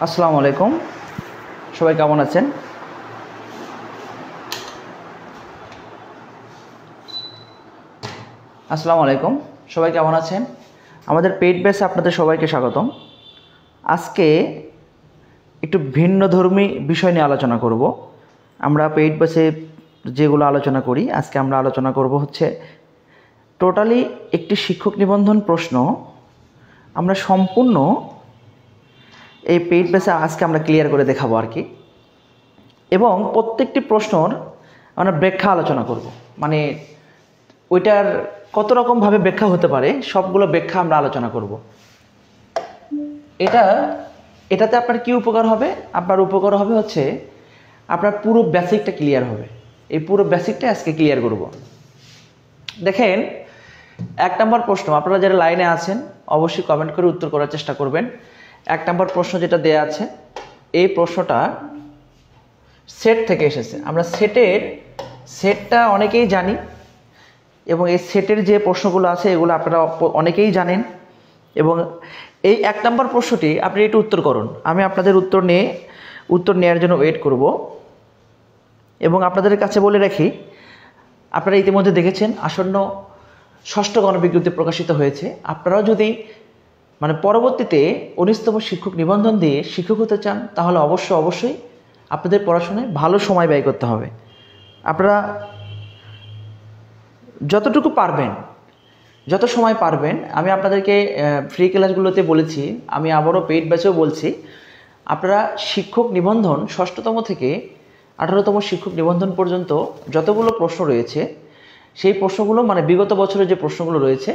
আসসালামু আলাইকুম, সবাই কেমন আছেন? আসসালামু আলাইকুম, সবাই কেমন আছেন? আমাদের পেইড ব্যাচে আপনাদের সবাইকে স্বাগতম। আজকে একটু ভিন্নধর্মী বিষয় নিয়ে আলোচনা করব। আমরা পেইড ব্যাচে যেগুলো আলোচনা করি, আজকে আমরা আলোচনা করব হচ্ছে টোটালি একটি শিক্ষক নিবন্ধন প্রশ্ন আমরা সম্পূর্ণ এই পেইড ব্যাচে আজকে আমরা ক্লিয়ার করে দেখাবো আর কি। এবং প্রত্যেকটি প্রশ্নর আমরা ব্যাখ্যা আলোচনা করব, মানে ওইটার কত রকমভাবে ব্যাখ্যা হতে পারে সবগুলো ব্যাখ্যা আমরা আলোচনা করব। এটাতে আপনার কি উপকার হবে? আপনার উপকার হবে হচ্ছে আপনার পুরো বেসিকটা ক্লিয়ার হবে। এই পুরো বেসিকটা আজকে ক্লিয়ার করব। দেখেন, 1 নম্বর প্রশ্ন, আপনারা যারা লাইনে আছেন অবশ্যই কমেন্ট করে উত্তর করার চেষ্টা করবেন। 1 নম্বর প্রশ্ন যেটা দেয়া আছে, এই প্রশ্নটা সেট থেকে এসেছে। আমরা সেটটা অনেকেই জানি, এবং এই সেটের যে প্রশ্নগুলো আছে এগুলো আপনারা অনেকেই জানেন। এবং এই 1 নম্বর প্রশ্নটি আপনি একটু উত্তর করুন, আমি আপনাদের উত্তর নেওয়ার জন্য ওয়েট করব। এবং আপনাদের কাছে বলে রাখি, আপনারা ইতিমধ্যে দেখেছেন আসন্ন 6ষ্ঠ গণবিজ্ঞপ্তি প্রকাশিত হয়েছে। আপনারাও যদি পরবর্তীতে 19তম শিক্ষক নিবন্ধন দিয়ে শিক্ষক হতে চান, তাহলে অবশ্যই আপনাদের পড়াশোনায় ভালো সময় ব্যয় করতে হবে। আপনারা যতটুকু পারবেন, যত সময় পারবেন, আমি আপনাদেরকে ফ্রি ক্লাসগুলোতে বলেছি, আমি আবারও পেইড ব্যাচেও বলছি, আপনারা শিক্ষক নিবন্ধন 6ষ্ঠতম থেকে 18তম শিক্ষক নিবন্ধন পর্যন্ত যতগুলো প্রশ্ন রয়েছে, সেই প্রশ্নগুলো বিগত বছরের যে প্রশ্নগুলো রয়েছে,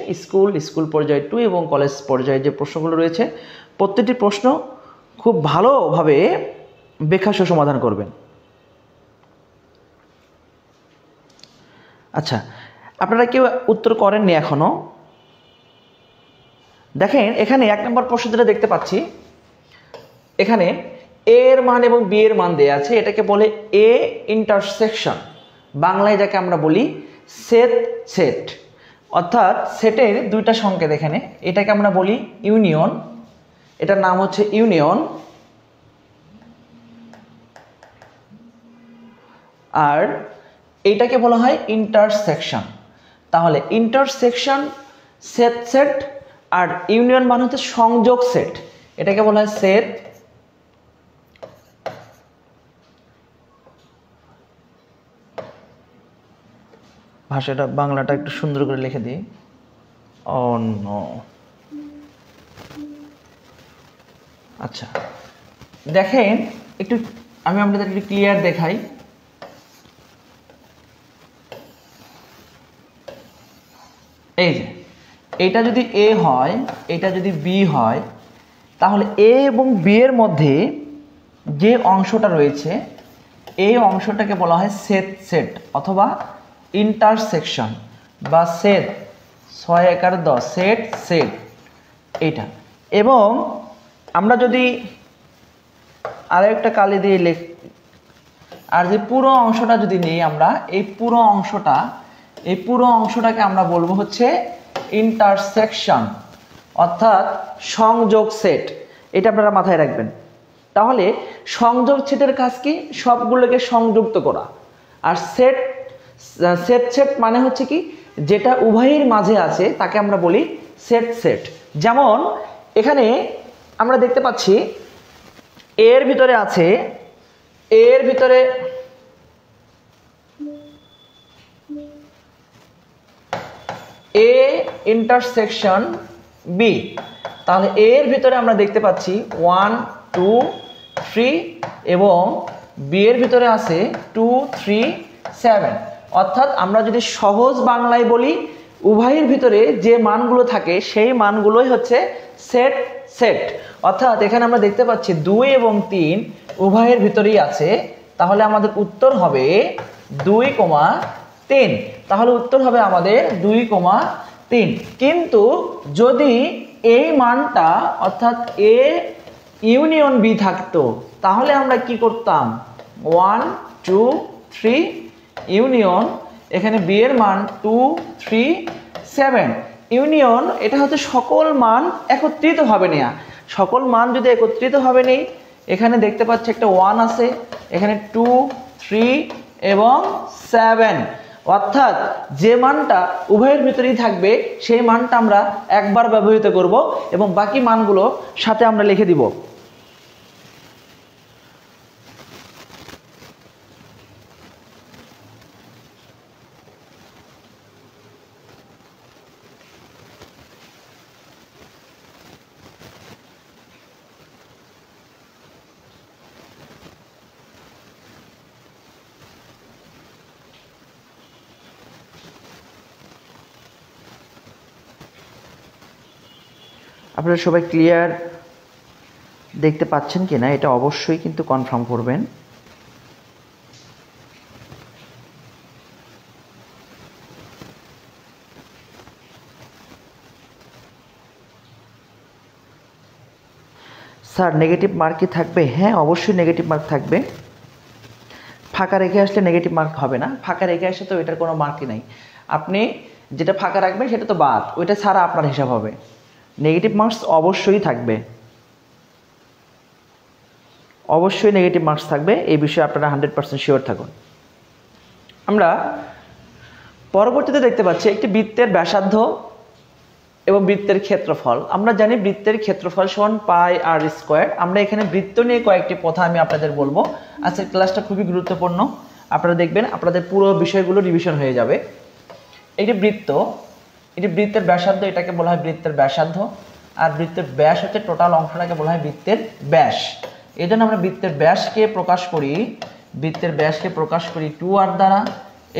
স্কুল পর্যায়ে 2 এবং কলেজ পর্যায়ে যে প্রশ্নগুলো রয়েছে, প্রত্যেকটি প্রশ্ন খুব ভালোভাবে ব্যাখ্যা সহ সমাধান করবেন। আচ্ছা, আপনারা কেউ উত্তর করেননি এখনো? দেখেন, এখানে 1 নম্বর প্রশ্ন যেটা দেখতে পাচ্ছি, এখানে এ এর মান এবং বি এর মান দেয়া আছে। এটাকে বলে এ ইন্টারসেকশন, বাংলায় যাকে আমরা বলি সেট। অর্থাৎ সেটের 2টা সংকেত, এখানে এটাকে আমরা বলি ইউনিয়ন, এটার নাম হচ্ছে ইউনিয়ন, আর এইটাকে বলা হয় ইন্টারসেকশন। তাহলে ইন্টারসেকশন সেট আর ইউনিয়ন মানে হচ্ছে সংযোগ সেট, এটাকে বলা হয় সেট। ভাষাটা বাংলাটা একটু সুন্দর করে লিখে দিই। আচ্ছা, দেখেন একটু, আমি আপনাদের একটু ক্লিয়ার দেখাই। এই যে এটা যদি এ হয়, এটা যদি বি হয়, তাহলে এ এবং বি এর মধ্যে যে অংশটা রয়েছে, এই অংশটাকে বলা হয় সেট অথবা ইন্টারসেকশন বা সেট। 6 একার 10 সেট এটা। এবং আমরা যদি আরো একটা কালি দিয়ে আর যে পুরো অংশটা যদি নিই, আমরা এই পুরো অংশটাকে আমরা বলবো হচ্ছে ইন্টারসেকশন, অর্থাৎ সংযোগ সেট। এটা আপনারা মাথায় রাখবেন। তাহলে সংযোগ সেটের কাজ কি? সবগুলোকে সংযুক্ত করা। আর সেট মানে হচ্ছে কি, যেটা উভয়ের মাঝে আছে তাকে আমরা বলি সেট। যেমন এখানে আমরা দেখতে পাচ্ছি এর ভিতরে আছে, এর ভিতরে এ ইন্টারসেকশন বি। তাহলে এর ভিতরে আমরা দেখতে পাচ্ছি 1 2 3 এবং বি এর ভিতরে আছে 2 3 7। অর্থাৎ আমরা যদি সহজ বাংলায় বলি, উভয়ের ভিতরে যে মানগুলো থাকে সেই মানগুলোই হচ্ছে সেট। অর্থাৎ এখানে আমরা দেখতে পাচ্ছি 2 এবং 3 উভয়ের ভিতরেই আছে। তাহলে আমাদের উত্তর হবে 2,3। তাহলে উত্তর হবে আমাদের 2,3। কিন্তু যদি এই মানটা অর্থাৎ এ ইউনিয়ন বি থাকতো, তাহলে আমরা কি করতাম? 1 2 3 ইউনিয়ন, এখানে বি এর মান 2 3 7 ইউনিয়ন। এটা হচ্ছে সকল মান একত্রিত হবে না। সকল মান যদি একত্রিত হবে নেই, এখানে দেখতে পাচ্ছি একটা 1 আছে, এখানে 2, 3 এবং 7, অর্থাৎ যে মানটা উভয়ের ভিতরেই থাকবে সেই মানটা আমরা একবার ব্যবহৃত করব এবং বাকি মানগুলো সাথে আমরা লিখে দিব। আপনারা সবাই ক্লিয়ার দেখতে পাচ্ছেন কিনা এটা অবশ্যই কিন্তু কনফার্ম করবেন। স্যার নেগেটিভ মার্ক কি থাকবে? হ্যাঁ, অবশ্যই নেগেটিভ মার্ক থাকবে। ফাঁকা রেখে আসলে নেগেটিভ মার্ক হবে না, ফাঁকা রেখে আসলে তো এটার কোনো মার্কই নাই। আপনি যেটা ফাঁকা রাখবেন সেটা তো বাদ, ওইটা ছাড়া আপনার হিসাব হবে। নেগেটিভ মার্কস অবশ্যই থাকবে, অবশ্যই নেগেটিভ মার্কস থাকবে, এই বিষয়ে আপনারা 100% শিওর থাকুন। আমরা পরবর্তীতে দেখতে পাচ্ছি একটি বৃত্তের ব্যাসার্ধ এবং বৃত্তের ক্ষেত্রফল। আমরা জানি বৃত্তের ক্ষেত্রফল সমান পাই আর স্কোয়ার। আমরা এখানে বৃত্ত নিয়ে কয়েকটি কথা আমি আপনাদের বলবো। আজকের ক্লাসটা খুবই গুরুত্বপূর্ণ, আপনারা দেখবেন আপনাদের পুরো বিষয়গুলো রিভিশন হয়ে যাবে। একটি বৃত্ত, এটি বৃত্তের ব্যাসার্ধ, এটাকে বলা হয় বৃত্তের ব্যাসার্ধ। আর বৃত্তের ব্যাস হচ্ছে টোটাল অংশটাকে বলা হয় বৃত্তের ব্যাস। এই জন্য আমরা বৃত্তের ব্যাসকে প্রকাশ করি, বৃত্তের ব্যাসকে প্রকাশ করি 2r দ্বারা,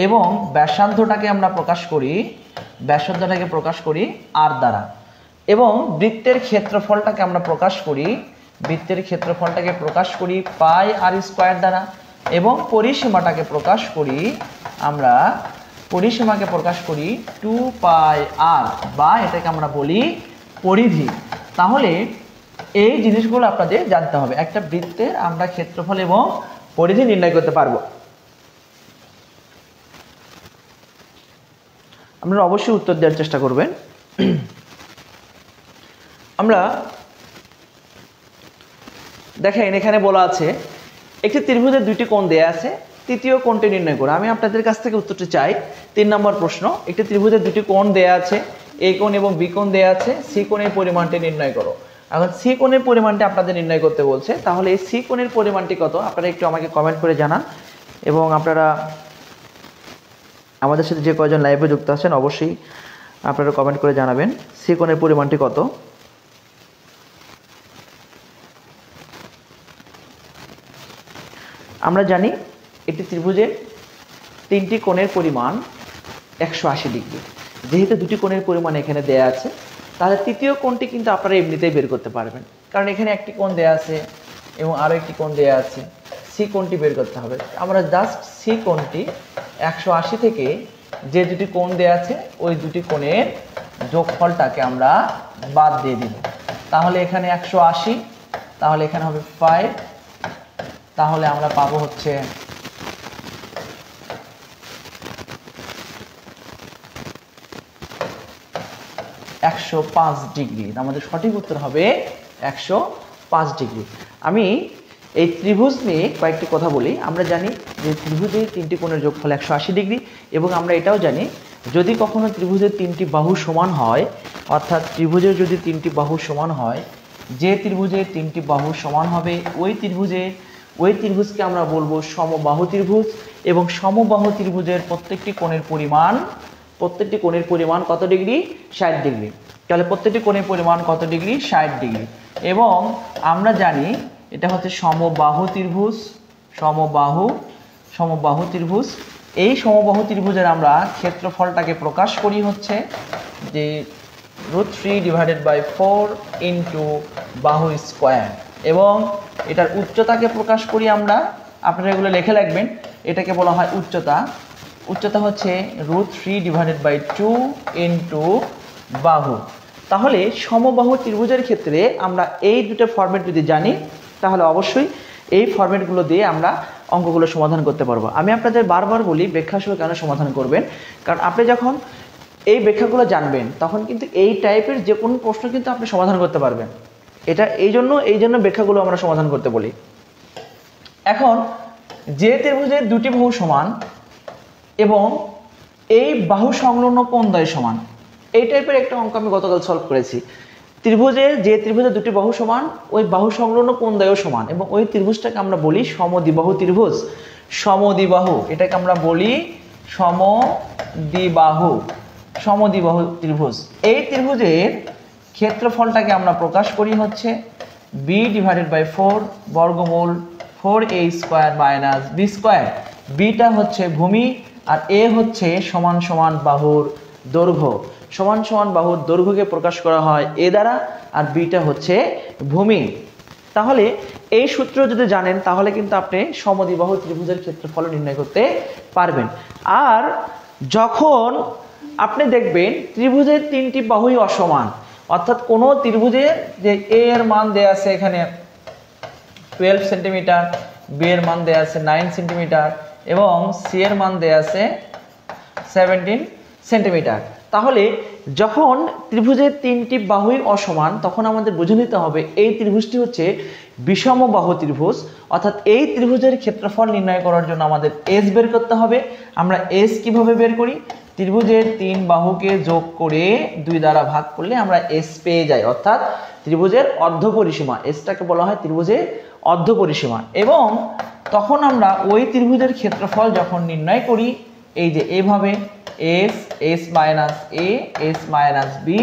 এবং ব্যাসার্ধটাকে আমরা প্রকাশ করি, ব্যাসার্ধটাকে প্রকাশ করি r দ্বারা, এবং বৃত্তের ক্ষেত্রফলটাকে আমরা প্রকাশ করি, বৃত্তের ক্ষেত্রফলটাকে প্রকাশ করি পাই আর স্কোয়ার দ্বারা, এবং পরিসীমাটাকে প্রকাশ করি, আমরা পরিসীমাকে প্রকাশ করি 2πr, বা এটাকে আমরা বলি পরিধি। তাহলে এই জিনিসগুলো আপনাদের জানতে হবে। একটা বৃত্তের আমরা ক্ষেত্রফল এবং পরিধি নির্ণয় করতে পারবো। আপনারা অবশ্যই উত্তর দেওয়ার চেষ্টা করবেন। আমরা দেখেন এখানে বলা আছে একটি ত্রিভুজের দুইটি কোণ দেয়া আছে, তৃতীয় কোণটি নির্ণয় করো। আমি আপনাদের কাছ থেকে উত্তরটি চাই। 3 নম্বর প্রশ্ন, একটি ত্রিভুজের দুটি কোণ দেয়া আছে, এ কোণ এবং বি কোণ দেয়া আছে, সি কোণের পরিমাণটি নির্ণয় করো। এখন সি কোণের পরিমাণটি আপনাদের নির্ণয় করতে বলছে, তাহলে এই সি কোণের পরিমাণটি কত আপনারা একটু আমাকে কমেন্ট করে জানান, এবং আপনারা আমাদের সাথে যে কয়জন লাইভে যুক্ত আছেন অবশ্যই আপনারা কমেন্ট করে জানাবেন সি কোণের পরিমাণটি কত। আমরা জানি একটি ত্রিভুজের 3টি কোণের পরিমাণ 180 ডিগ্রি। যেহেতু দুটি কোণের পরিমাণ এখানে দেয়া আছে, তাহলে তৃতীয় কোণটি কিন্তু আপনারা এমনিতেই বের করতে পারবেন, কারণ এখানে একটি কোণ দেয়া আছে এবং আরও একটি কোণ দেয়া আছে। সি কোণটি বের করতে হবে। আমরা জাস্ট সি কোণটি 180 থেকে যে দুটি কোণ দেয়া আছে ওই দুটি কোণের যোগফলটাকে আমরা বাদ দিয়ে দিব। তাহলে এখানে 180, তাহলে এখানে হবে 5, তাহলে আমরা পাবো হচ্ছে 105 ডিগ্রি। আমাদের সঠিক উত্তর হবে 105 ডিগ্রি। আমি এই ত্রিভুজ নিয়ে কয়েকটি কথা বলি। আমরা জানি যে ত্রিভুজের 3টি কোণের যোগফল 180 ডিগ্রি, এবং আমরা এটাও জানি যদি কখনো ত্রিভুজের 3টি বাহু সমান হয়, অর্থাৎ ত্রিভুজের যদি 3টি বাহু সমান হয়, যে ত্রিভুজের 3টি বাহু সমান হবে ওই ত্রিভুজকে আমরা বলবো সমবাহু ত্রিভুজ, এবং সমবাহু ত্রিভুজের প্রত্যেকটি কোণের পরিমাণ কত ডিগ্রি? 60 ডিগ্রি। তাহলে প্রত্যেকটি কোণের পরিমাণ কত ডিগ্রি? 60 ডিগ্রি। এবং আমরা জানি এটা হচ্ছে সমবাহু ত্রিভুজ, সমবাহু ত্রিভুজ। এই সমবাহু ত্রিভুজের আমরা ক্ষেত্রফলটাকে প্রকাশ করি হচ্ছে যে √3/4 ইন্টু বাহু স্কোয়ার, এবং এটার উচ্চতাকে প্রকাশ করি আমরা, আপনারা এগুলো লিখে রাখবেন, এটাকে বলা হয় উচ্চতা। উচ্চতা হচ্ছে √3/2 ইন্টু বাহু। তাহলে সমবাহু ত্রিভুজের ক্ষেত্রে আমরা এই দুটো ফরম্যাট যদি জানি, তাহলে অবশ্যই এই ফরম্যাটগুলো দিয়ে আমরা অঙ্কগুলো সমাধান করতে পারবো। আমি আপনাদের বারবার বলি ব্যাখ্যাসহ কেন সমাধান করবেন, কারণ আপনি যখন এই ব্যাখ্যাগুলো জানবেন তখন কিন্তু এই টাইপের যে কোনো প্রশ্ন কিন্তু আপনি সমাধান করতে পারবেন। এটা এই জন্য ব্যাখ্যাগুলো আমরা সমাধান করতে বলি। এখন যে ত্রিভুজের দুটি বাহু সমান এবং এই বাহু সংলগ্ন কোণদ্বয় সমান, এই টাইপের একটা অঙ্ক আমি গতকাল সলভ করেছি। যে ত্রিভুজের দুটি বাহু সমান, ওই বাহু সংলগ্ন কোণদ্বয়ও সমান, এবং ওই ত্রিভুজটাকে আমরা বলি সমদ্বিবাহু ত্রিভুজ। সমদ্বিবাহু, এটাকে আমরা বলি সমদ্বিবাহু ত্রিভুজ। এই ত্রিভুজের ক্ষেত্রফলটাকে আমরা প্রকাশ করি হচ্ছে b/4 বর্গমূল 4a² - b²। বিটা হচ্ছে ভূমি আর এ হচ্ছে সমান সমান বাহুর দৈর্ঘ্য। সমান সমান বাহুর দৈর্ঘ্যকে প্রকাশ করা হয় এ দ্বারা, আর বিটা হচ্ছে ভূমি। তাহলে এই সূত্র যদি জানেন তাহলে কিন্তু আপনি সমদ্বিবাহু ত্রিভুজের ক্ষেত্রফল নির্ণয় করতে পারবেন। আর যখন আপনি দেখবেন ত্রিভুজের তিনটি বাহুই অসমান, অর্থাৎ কোনো ত্রিভুজে যে এ এর মান দেয়া আছে এখানে 12 সেন্টিমিটার, বি এর মান দেয়া আছে 9 সেন্টিমিটার এবং সি এর মান দেয়া আছে 17 সেন্টিমিটার, তাহলে যখন ত্রিভুজের তিনটি বাহুই অসমান তখন আমাদের বুঝে নিতে হবে এই ত্রিভুজটি হচ্ছে বিষমবাহু ত্রিভুজ। অর্থাৎ এই ত্রিভুজের ক্ষেত্রফল নির্ণয় করার জন্য আমাদের এস বের করতে হবে। আমরা এস কিভাবে বের করি? ত্রিভুজের তিন বাহুকে যোগ করে 2 দ্বারা ভাগ করলে আমরা এস পেয়ে যাই, অর্থাৎ ত্রিভুজের অর্ধপরিসীমা। এসটাকে বলা হয় ত্রিভুজের অর্ধপরিসীমা। এবং তখন আমরা ওই ত্রিভুজের ক্ষেত্রফল যখন নির্ণয় করি, এই যে এভাবে S, S minus A, S minus B,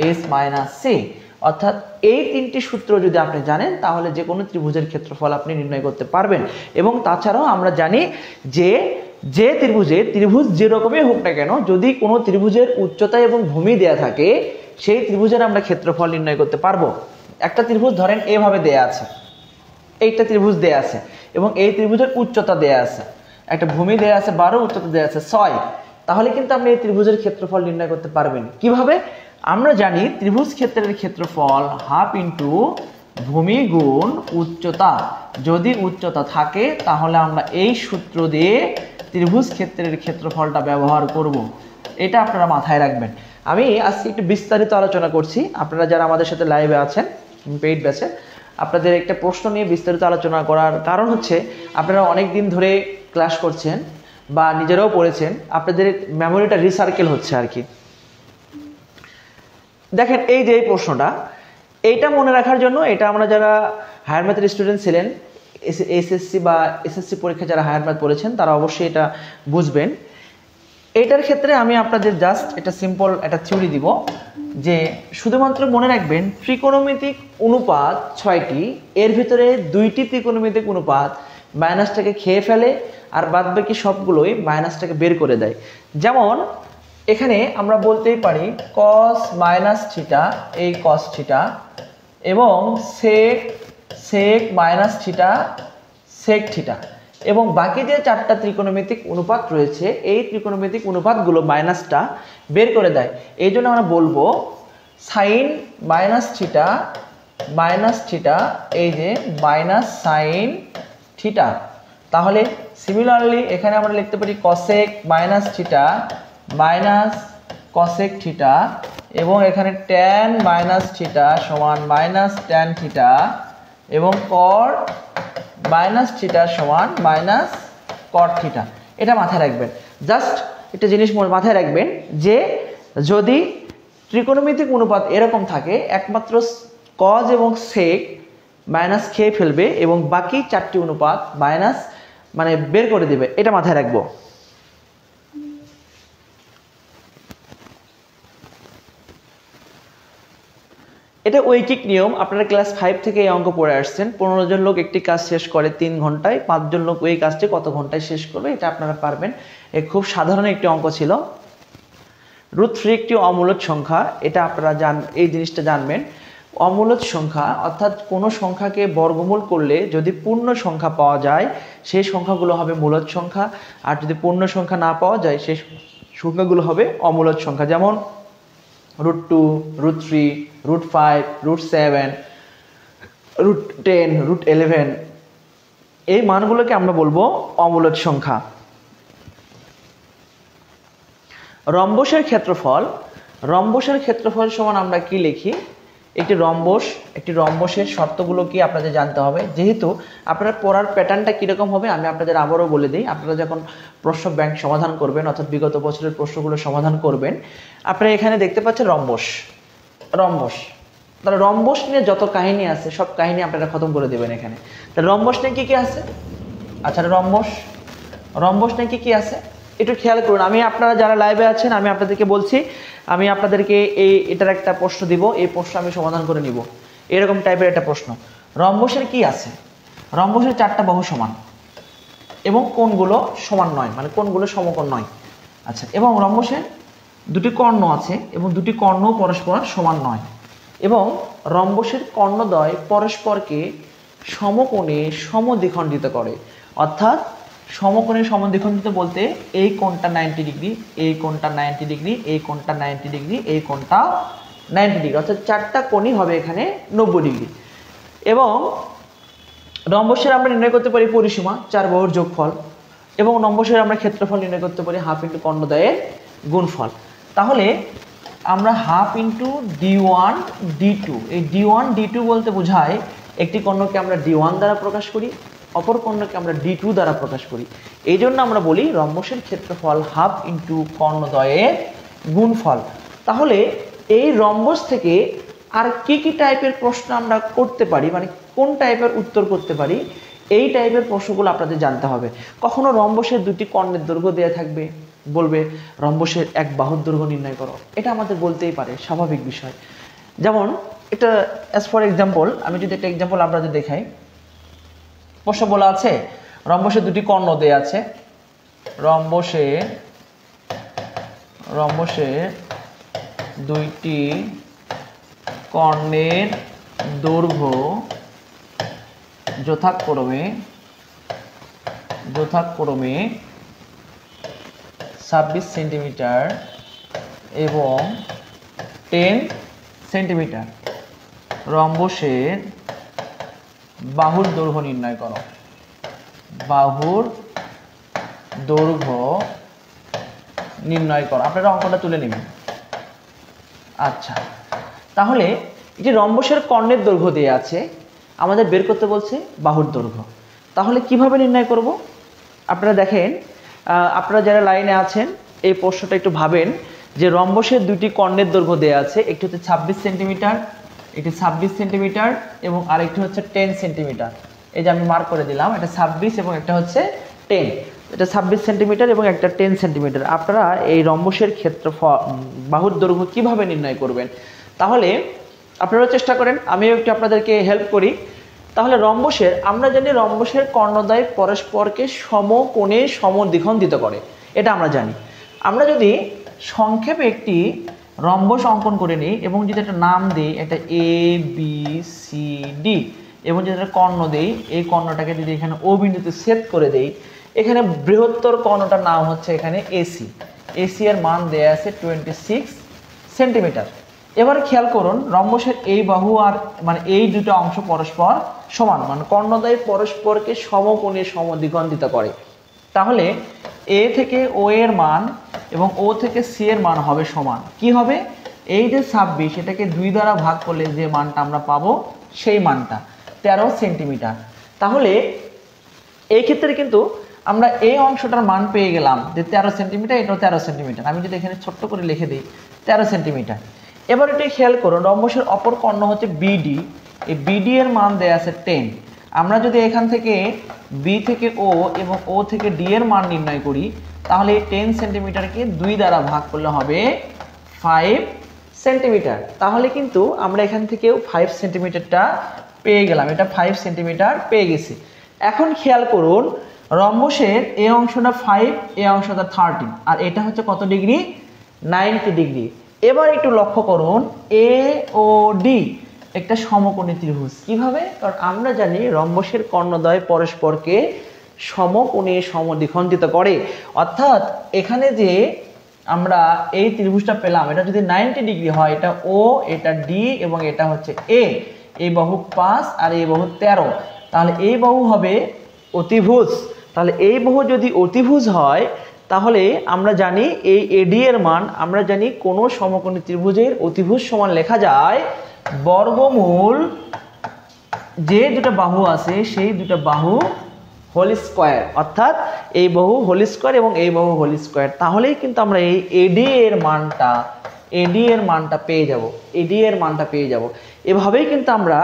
S minus C, অর্থাৎ এই তিনটি সূত্র যদি আপনি জানেন তাহলে যে কোনো ত্রিভুজের ক্ষেত্রফল আপনি নির্ণয় করতে পারবেন। এবং তাছাড়াও আমরা জানি যে ত্রিভুজ যেরকমই হোক না কেন, যদি কোনো ত্রিভুজের উচ্চতা এবং ভূমি দেয়া থাকে সেই ত্রিভুজের আমরা ক্ষেত্রফল নির্ণয় করতে পারবো। একটা ত্রিভুজ ধরেন এভাবে দেয়া আছে, এইটা ত্রিভুজ দেয়া আছে এবং এই ত্রিভুজের উচ্চতা দেয়া আছে, একটা ভূমি দেয়া আছে 12, উচ্চতা দেয়া আছে 6, তাহলে কিন্তু আপনি এই ত্রিভুজের ক্ষেত্রফল নির্ণয় করতে পারবেন। কিভাবে? আমরা জানি ত্রিভুজ ক্ষেত্রের ক্ষেত্রফল হাফ ইন্টু ভূমি গুণ উচ্চতা। যদি উচ্চতা থাকে তাহলে আমরা এই সূত্র দিয়ে ত্রিভুজ ক্ষেত্রের ক্ষেত্রফলটা ব্যবহার করব। এটা আপনারা মাথায় রাখবেন। আমি আজকে একটু বিস্তারিত আলোচনা করছি। আপনারা যারা আমাদের সাথে লাইভে আছেন পেইড ব্যাচে, আপনাদের একটা প্রশ্ন নিয়ে বিস্তারিত আলোচনা করার কারণ হচ্ছে আপনারা অনেক দিন ধরে ক্লাস করছেন বা নিজেরাও পড়েছেন, আপনাদের মেমোরিটা রিসার্কেল হচ্ছে আর কি। দেখেন এই যে এই প্রশ্নটা, এইটা মনে রাখার জন্য, এটা আমরা যারা হায়ার ম্যাথের স্টুডেন্ট ছিলেন, এসএসসি বা এসএসসি পরীক্ষা যারা হায়ার ম্যাথ পড়েছেন তারা অবশ্যই এটা বুঝবেন। এইটার ক্ষেত্রে আমি আপনাদের জাস্ট এটা সিম্পল একটা থিওরি দিব যে শুধুমাত্র মনে রাখবেন ত্রিকোণমিতিক অনুপাত 6টি, এর ভিতরে 2টি ত্রিকোণমিতিক অনুপাত মাইনাসটাকে খেয়ে ফেলে আর বাদ বাকি সবগুলোই মাইনাসটাকে বের করে দেয়। যেমন এখানে আমরা বলতেই পারি cos মাইনাস থিটা, এই cos থিটা, এবং sec minus theta, sec theta, এবং বাকি যে 4টা ত্রিকোণমিতিক অনুপাত রয়েছে এই ত্রিকোণমিতিক অনুপাতগুলো মাইনাসটা বের করে দেয়। এই জন্য আমরা বলবো সাইন মাইনাস থিটা, এই যে মাইনাস সাইন থিটা। তাহলে সিমিলারলি এখানে আমরা লিখতে পারি cosec minus theta minus cosec theta, এবং এখানে tan মাইনাস থিটা সমান মাইনাস tan থিটা, এবং cot মাইনাস থিটা সমান মাইনাস cot থিটা। এটা মাথায় রাখবেন। জাস্ট একটা জিনিস মাথায় রাখবেন যে যদি ত্রিকোণমিতিক অনুপাত এরকম থাকে, একমাত্র cos এবং sec মাইনাস খেয়ে ফেলবে এবং বাকি 4টি অনুপাত মাইনাস মানে বের করে দিবে। এটা মাথায় রাখবো। এটা ঐকিক নিয়ম। আপনারা ক্লাস 5 থেকে এই অঙ্ক পড়ে আসছেন। 15 জন লোক একটি কাজ শেষ করে 3 ঘন্টায়, 5 জন লোক ওই কাজটি কত ঘন্টায় শেষ করবে, এটা আপনারা পারবেন। খুব সাধারণ একটি অঙ্ক ছিল। √3 একটি অমূলদ সংখ্যা, এটা আপনারা এই জিনিসটা জানবেন। অমূলদ সংখ্যা অর্থাৎ কোনো সংখ্যাকে বর্গমূল করলে যদি পূর্ণ সংখ্যা পাওয়া যায় সেই সংখ্যাগুলো হবে মূলদ সংখ্যা, আর যদি পূর্ণ সংখ্যা না পাওয়া যায় সেই সংখ্যাগুলো হবে অমূলদ সংখ্যা। যেমন √2, √3, √5, √7, √10, √11, এই মানগুলোকে আমরা বলবো অমূলদ সংখ্যা। রম্বসের ক্ষেত্রফল সমান আমরা কি লিখি? একটি রম্বসের শর্তগুলো কি আপনাদের জানতে হবে। যেহেতু আপনারা পড়ার প্যাটার্নটা কীরকম হবে আমি আপনাদের আবারও বলে দিই। আপনারা যখন প্রশ্ন ব্যাংক সমাধান করবেন অর্থাৎ বিগত বছরের প্রশ্নগুলো সমাধান করবেন, আপনারা এখানে দেখতে পাচ্ছেন রম্বস। তাহলে রম্বস নিয়ে যত কাহিনী আছে সব কাহিনী আপনারা খতম করে দেবেন এখানে। তাহলে রম্বস নিয়ে কী আছে? আচ্ছা, রম্বস নিয়ে কী আছে একটু খেয়াল করুন। আমি আপনারা যারা লাইভে আছেন আমি আপনাদেরকে বলছি, আমি আপনাদেরকে এটার একটা প্রশ্ন দিব, এই প্রশ্ন আমি সমাধান করে নিব, এরকম টাইপের একটা প্রশ্ন। রম্বসের কি আছে? রম্বসের 4টা বাহু সমান এবং কোণগুলো সমান নয়, মানে কোণগুলো সমকোণ নয়। আচ্ছা, এবং রম্বসের 2টি কর্ণ আছে এবং 2টি কর্ণ পরস্পর সমান নয়, এবং রম্বসের কর্ণদ্বয় পরস্পরকে সমকোণে সমদ্বিখণ্ডিত করে। অর্থাৎ সমকোণে সমদ্বিখণ্ডিত বলতে এই কোণটা 90 ডিগ্রি, এই কোণটা 90 ডিগ্রি, এই কোণটা 90 ডিগ্রি, এই কোণটা 90 ডিগ্রি, অর্থাৎ 4টা কোণই হবে এখানে 90 ডিগ্রি। এবং রম্বসের আমরা নির্ণয় করতে পারি পরিসীমা 4 বাহুর যোগফল, এবং রম্বসের আমরা ক্ষেত্রফল নির্ণয় করতে পারি হাফ ইন্টু কর্ণদ্বয়ের গুণফল। তাহলে আমরা হাফ ইন্টু d1 d2, এই d1 d2 বলতে বোঝায় একটি কর্ণকে আমরা d1 দ্বারা প্রকাশ করি, অপর কর্ণকে আমরা d2 দ্বারা প্রকাশ করি। এই জন্য আমরা বলি রম্বসের ক্ষেত্রফল হাফ ইন্টু কর্ণদ্বয়ের গুণফল। তাহলে এই রম্বস থেকে আর কি টাইপের প্রশ্ন আমরা করতে পারি, মানে কোন টাইপের উত্তর করতে পারি, এই টাইপের প্রশ্নগুলো আপনাদের জানতে হবে। কখনো রম্বসের 2টি কর্ণের দৈর্ঘ্য দেওয়া থাকবে, বলবে রম্বসের 1 বাহুর দৈর্ঘ্য নির্ণয় করো, এটা আমাদের বলতেই পারে, স্বাভাবিক বিষয়। যেমন এটা অ্যাজ ফর এক্সাম্পল, আমি যদি একটা এক্সাম্পল আপনাদের দেখাই, প্রশ্ন বলা আছে রম্বসের 2টি কর্ণ দেয়া আছে, রম্বসের 2টি কর্ণের দৈর্ঘ্য যথাক্রমে 26 সেন্টিমিটার এবং 10 সেন্টিমিটার। রম্বসের বাহুর দৈর্ঘ্য নির্ণয় করো, বাহুর দৈর্ঘ্য নির্ণয় করো। আপনারা অঙ্কটা তুলে নেবেন। আচ্ছা, তাহলে এই যে রম্বসের কর্ণের দৈর্ঘ্য দেয়া আছে, আমাদের বের করতে বলছে বাহুর দৈর্ঘ্য। তাহলে কিভাবে নির্ণয় করব? আপনারা দেখেন, আপনারা যারা লাইনে আছেন এই প্রশ্নটা একটু ভাবেন যে রম্বসের 2টি কর্ণের দৈর্ঘ্য দেয়া আছে, একটি হচ্ছে 26 সেন্টিমিটার, এটি 26 সেন্টিমিটার এবং আরেকটি হচ্ছে 10 সেন্টিমিটার। এই যে আমি মার্ক করে দিলাম, এটা 26 এবং একটা হচ্ছে 10, এটা 26 সেন্টিমিটার এবং একটা 10 সেন্টিমিটার। আপনারা এই রম্বসের ক্ষেত্রফল বাহুর দৈর্ঘ্য কিভাবে নির্ণয় করবেন? তাহলে আপনারা চেষ্টা করেন, আমিও একটু আপনাদেরকে হেল্প করি। তাহলে রম্বসের, আমরা জানি রম্বসের কর্ণদ্বয় পরস্পরকে সমকোণে সমদ্বিখণ্ডিত করে, এটা আমরা জানি। আমরা যদি সংক্ষেপে একটি রম্বস অঙ্কন করে নিই এবং যদি একটা নাম দিই, এটা ABCD, এবং যদি একটা কর্ণ দেই, এই কর্ণটাকে যদি এখানে O বিন্দুতে ছেদ করে দেই, এখানে বৃহত্তর কর্ণটার নাম হচ্ছে এখানে AC এর মান দেয়া আছে 26 সেন্টিমিটার। এবার খেয়াল করুন, রম্বসের এই বাহু আর মানে এই দুটো অংশ পরস্পর সমান, মানে কর্ণদ্বয় পরস্পরকে সমকোণে সমদ্বিখণ্ডিত করে। তাহলে A থেকে O এর মান এবং O থেকে C এর মান হবে সমান। কি হবে? এই যে 26, এটাকে 2 দ্বারা ভাগ করলে যে মানটা আমরা পাবো সেই মানটা 13 সেন্টিমিটার। তাহলে এই ক্ষেত্রে কিন্তু আমরা এই অংশটার মান পেয়ে গেলাম যে 13 সেন্টিমিটার, এটাও 13 সেন্টিমিটার। আমি যদি এখানে ছোট্ট করে লিখে দিই 13 সেন্টিমিটার। এবার এটা খেয়াল করুন, রম্বসের অপর কর্ণ হচ্ছে BD, এই BD এর মান দেয়া আছে 10। আমরা যদি এখান থেকে B থেকে O এবং O থেকে D এর মান নির্ণয় করি, তাহলে 10 সেন্টিমিটারকে 2 দ্বারা ভাগ করলে হবে 5 সেন্টিমিটার। তাহলে কিন্তু আমরা এখান থেকেও 5 সেন্টিমিটারটা পেয়ে গেলাম, এটা 5 সেন্টিমিটার পেয়ে গেছি। এখন খেয়াল করুন, রম্বসের এই অংশটা 5, এই অংশটা 30, আর এটা হচ্ছে কত ডিগ্রি? 90 ডিগ্রি। এবার একটু লক্ষ্য করুন, AOD একটা সমকোণী ত্রিভুজ। কিভাবে? কারণ আমরা জানি রম্বসের কর্ণদ্বয় পরস্পরকে সমকোণে সমদ্বিখণ্ডিত করে। অর্থাৎ এখানে যে আমরা এই ত্রিভুজটা পেলাম, এটা যদি 90 ডিগ্রি হয়, এটা O, এটা D এবং এটা হচ্ছে A, এই বাহু 5 আর এই বাহু 13, তাহলে এই বাহু হবে অতিভুজ। তাহলে এই বাহু যদি অতিভুজ হয়, তাহলে আমরা জানি এই AD এর মান, আমরা জানি কোনো সমকোণী ত্রিভুজের অতিভুজ সমান লেখা যায় বর্গমূল যে দুটো বাহু আছে সেই দুটো বাহু হোল স্কয়ার, অর্থাৎ এই বাহু হোল স্কয়ার এবং এই বাহু হোল স্কয়ার, তাহলেই কিন্তু আমরা এই এডি এর মানটা পেয়ে যাব। এভাবেই কিন্তু আমরা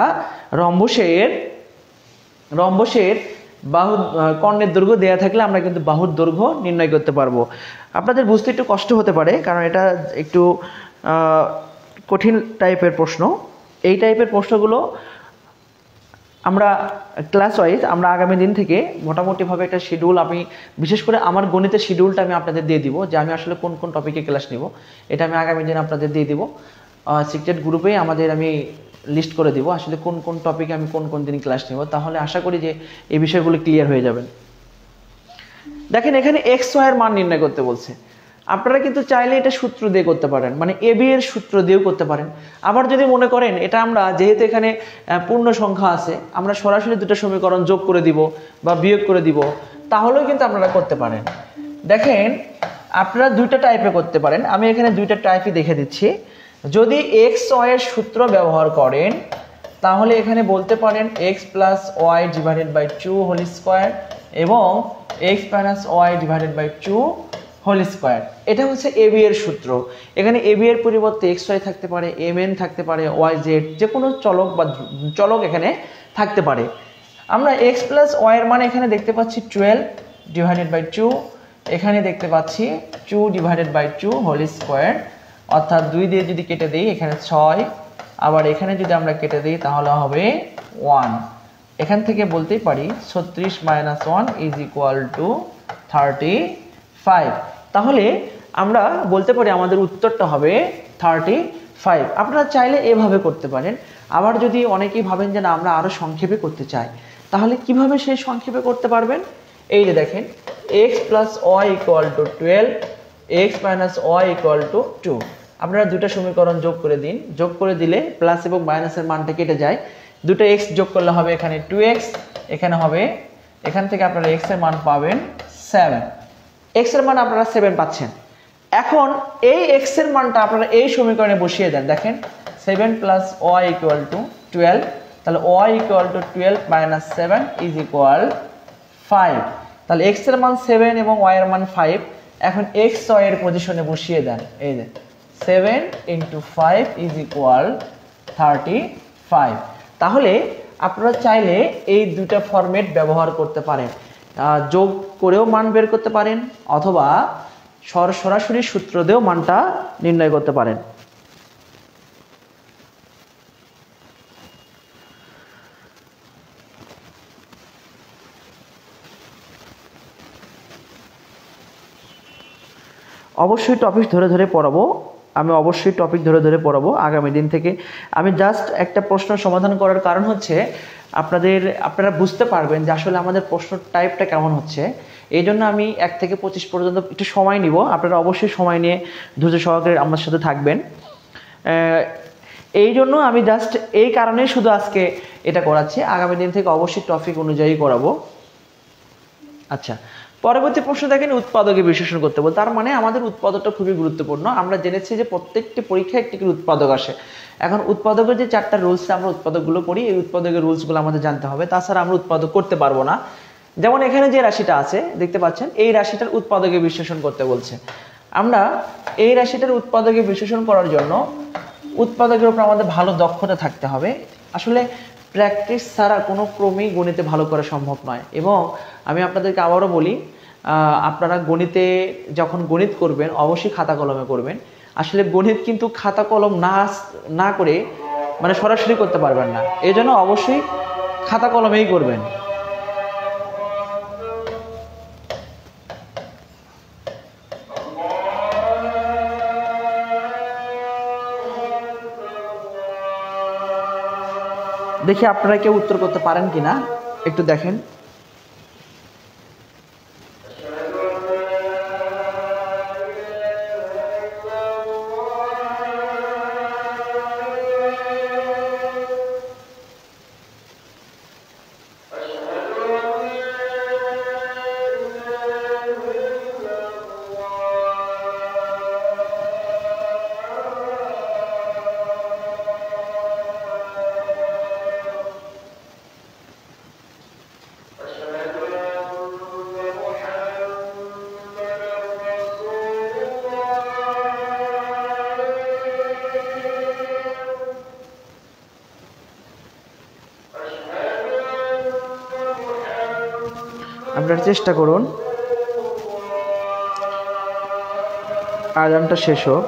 রম্বসের বাহু কর্ণের দৈর্ঘ্য দেয়া থাকলে আমরা কিন্তু বাহুর দৈর্ঘ্য নির্ণয় করতে পারবো। আপনাদের বুঝতে একটু কষ্ট হতে পারে, কারণ এটা একটু কঠিন টাইপের প্রশ্ন। এই টাইপের প্রশ্নগুলো আমরা ক্লাস ওয়াইজ আমরা আগামী দিন থেকে মোটামুটিভাবে একটা শিডিউল, আমি বিশেষ করে আমার গণিতের শিডিউলটা আমি আপনাদের দিয়ে দিব, যে আমি আসলে কোন কোন টপিকে ক্লাস নিব, এটা আমি আগামী দিন আপনাদের দিয়ে দিব। সিক্রেট গ্রুপে আমি লিস্ট করে দিব আসলে কোন কোন টপিকে আমি কোন কোন দিন ক্লাস নিব, তাহলে আশা করি যে এই বিষয়গুলো ক্লিয়ার হয়ে যাবেন। দেখেন এখানে এক্স ওয়াই এর মান নির্ণয় করতে বলছে। আপনারা কিন্তু চাইলে এটা সূত্র দিয়ে করতে পারেন, মানে এ বি এর সূত্র দিয়েও করতে পারেন। আবার যদি মনে করেন এটা আমরা যেহেতু এখানে পূর্ণ সংখ্যা আছে, আমরা সরাসরি দুটো সমীকরণ যোগ করে দিব বা বিয়োগ করে দিব, তাহলেও কিন্তু আপনারা করতে পারেন। দেখেন আপনারা দুইটা টাইপে করতে পারেন, আমি এখানে দুইটা টাইপই দেখে দিচ্ছি। যদি এক্স ওয়াই এর সূত্র ব্যবহার করেন তাহলে এখানে বলতে পারেন X plus Y divided by 2 whole square এবং X minus Y divided by 2 whole square. এটা হচ্ছে এ বি এর সূত্র। এখানে এ বি এর পরিবর্তে এক্স ওয়াই থাকতে পারে, এম এন থাকতে পারে, ওয়াই জেড, যে কোনো চলক এখানে থাকতে পারে। আমরা এক্স প্লাস ওয়াই এর মানে এখানে দেখতে পাচ্ছি 12 ডিভাইডেড বাই 2, এখানে দেখতে পাচ্ছি 2 ডিভাইডেড বাই 2 হোল স্কয়ার, অর্থাৎ 2 দিয়ে যদি কেটে দিই এখানে 6, আবার এখানে যদি আমরা কেটে দিই তাহলে হবে 1। এখান থেকে বলতেই পারি 36 মাইনাস 1 ইজ ইকুয়াল টু 35। তাহলে আমরা বলতে পারি আমাদের উত্তরটা হবে 35। আপনারা চাইলে এভাবে করতে পারেন। আবার যদি অনেকেই ভাবেন যে না আমরা আরো সংক্ষেপে করতে চাই, তাহলে কিভাবে সেই সংক্ষেপে করতে পারবেন? এই যে দেখেন x plus y equal to 12, x minus y equal to 2। আপনারা দুটো সমীকরণ যোগ করে দিন, যোগ করে দিলে প্লাস এবং মাইনাসের মানটা কেটে যায়, দুটো x যোগ করলে হবে এখানে 2x, এখানে হবে, এখান থেকে আপনারা x এর মান পাবেন 7। x এর মান আপনারা 7 পাচ্ছেন। এখন এই x এর মানটা আপনারা এই সমীকরণে বসিয়ে দেন। দেখেন 7 প্লাস ওয়াই ইকুয়াল টু 12, তাহলে y equal to 12 minus 7 is equal 5। তাহলে x এর মান 7 এবং y এর মান 5। এখন x y এর পজিশনে বসিয়ে দেন, এই যে 7 ইন্টু 5 ইজ ইকুয়াল 35। তাহলে আপনারা চাইলে এই দুটো ফরম্যাট ব্যবহার করতে পারেন, যোগ করেও মান বের করতে পারেন অথবা সরাসরি সূত্র দিয়েও মানটা নির্ণয় করতে পারেন। অবশ্যই টপিক ধরে ধরে পড়াবো, আগামী দিন থেকে। আমি জাস্ট একটা প্রশ্ন সমাধান করার কারণ হচ্ছে আপনারা বুঝতে পারবেন যে আসলে আমাদের প্রশ্ন টাইপটা কেমন হচ্ছে। এই জন্য আমি 1 থেকে 25 পর্যন্ত একটু সময় নিব। আপনারা অবশ্যই সময় নিয়ে ধৈর্য সহকারে আমার সাথে থাকবেন। এই জন্য আমি জাস্ট এই কারণেই শুধু আজকে এটা করাচ্ছি, আগামী দিন থেকে অবশ্যই টপিক অনুযায়ী করাবো। আচ্ছা, পরবর্তী প্রশ্ন দেখেন উৎপাদকে বিশ্লেষণ করতে বল। তার মানে আমাদের উৎপাদকটা খুবই গুরুত্বপূর্ণ। আমরা জেনেছি যে প্রত্যেকটি পরীক্ষায় একটি করে উৎপাদক আসে। এখন উৎপাদকের যে 4টা রুলস আমরা উৎপাদকগুলো পড়ি, এই উৎপাদকের রুলসগুলো আমাদের জানতে হবে, তাছাড়া আমরা উৎপাদক করতে পারবো না। যেমন এখানে যে রাশিটা আছে দেখতে পাচ্ছেন, এই রাশিটার উৎপাদকে বিশ্লেষণ করতে বলছে। আমরা এই রাশিটার উৎপাদকে বিশ্লেষণ করার জন্য উৎপাদকের উপর আমাদের ভালো দক্ষতা থাকতে হবে। আসলে প্র্যাকটিস ছাড়া কোনো ক্রমেই গণিতে ভালো করা সম্ভব নয়। এবং আমি আপনাদেরকে আবারও বলি, আপনারা গণিতে যখন গণিত করবেন অবশ্যই খাতা কলমে করবেন। আসলে গণিত কিন্তু খাতা কলম না করে মানে সরাসরি করতে পারবেন না, এই জন্য অবশ্যই খাতা কলমেই করবেন। দেখি আপনারা কেউ উত্তর করতে পারেন কিনা, একটু দেখেন। আপনারা চেষ্টা করুন আজানটা শেষ হোক।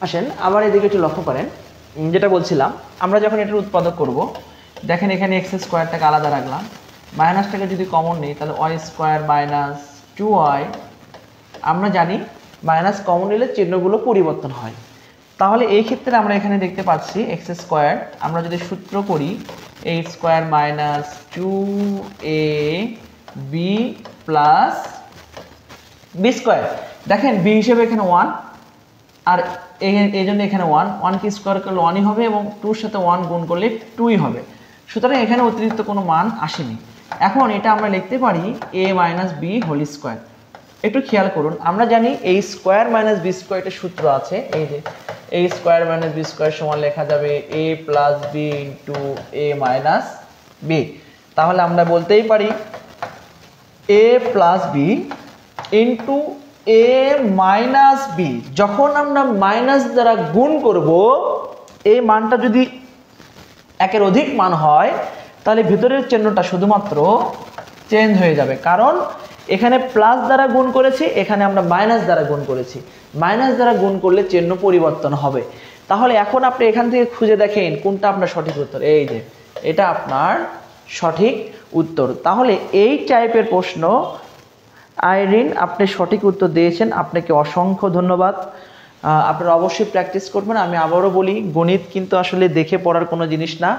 আসেন আবার এদিকে একটু লক্ষ্য করেন, যেটা বলছিলাম আমরা যখন এটার উৎপাদক করব, দেখেন এখানে এক্স স্কোয়ারটাকে আলাদা রাখলাম, মাইনাসটাকে যদি কমন নিই তাহলে ওয়াই স্কোয়ার মাইনাস 2y, আমরা জানি মাইনাস কমন নিলে চিহ্নগুলো পরিবর্তন হয়। তাহলে এই ক্ষেত্রে আমরা এখানে দেখতে পাচ্ছি এক্স স্কোয়ার, আমরা যদি সূত্র করি A square minus 2ab plus B square, দেখেন বি হিসেবে এখানে 1 আর এই জন্য এখানে 1 কি স্কোয়ার করলে 1ই হবে এবং 2-র সাথে 1 গুণ করলে 2ই হবে। সুতরাং এখানে অতিরিক্ত কোনো মান আসেনি। এখন এটা আমরা লিখতে পারি a minus b whole square. একটু খেয়াল করুন, আমরা জানি a square minus b square একটা সূত্র আছে, এই যে a square minus b square সমান লেখা যাবে a plus b into a minus b. তাহলে আমরা বলতেই পারি a plus b into a minus b. যখন আমরা মাইনাস দ্বারা গুণ করব, এই মানটা যদি একের অধিক মান হয় তাহলে ভিতরের চিহ্নটা শুধুমাত্র চেঞ্জ হয়ে যাবে, কারণ এখানে প্লাস দ্বারা গুণ করেছি, এখানে আমরা মাইনাস দ্বারা গুণ করেছি। মাইনাস দ্বারা গুণ করলে চিহ্ন পরিবর্তন হবে। তাহলে এখন আপনি এখান থেকে খুঁজে দেখেন কোনটা আপনার সঠিক উত্তর। এই যে এটা আপনার সঠিক উত্তর। তাহলে এই টাইপের প্রশ্ন আইরিন আপনি সঠিক উত্তর দিয়েছেন, আপনাকে অসংখ্য ধন্যবাদ। আপনারা অবশ্যই প্র্যাকটিস করবেন। আমি আবারও বলি, গণিত কিন্তু আসলে দেখে পড়ার কোনো জিনিস না,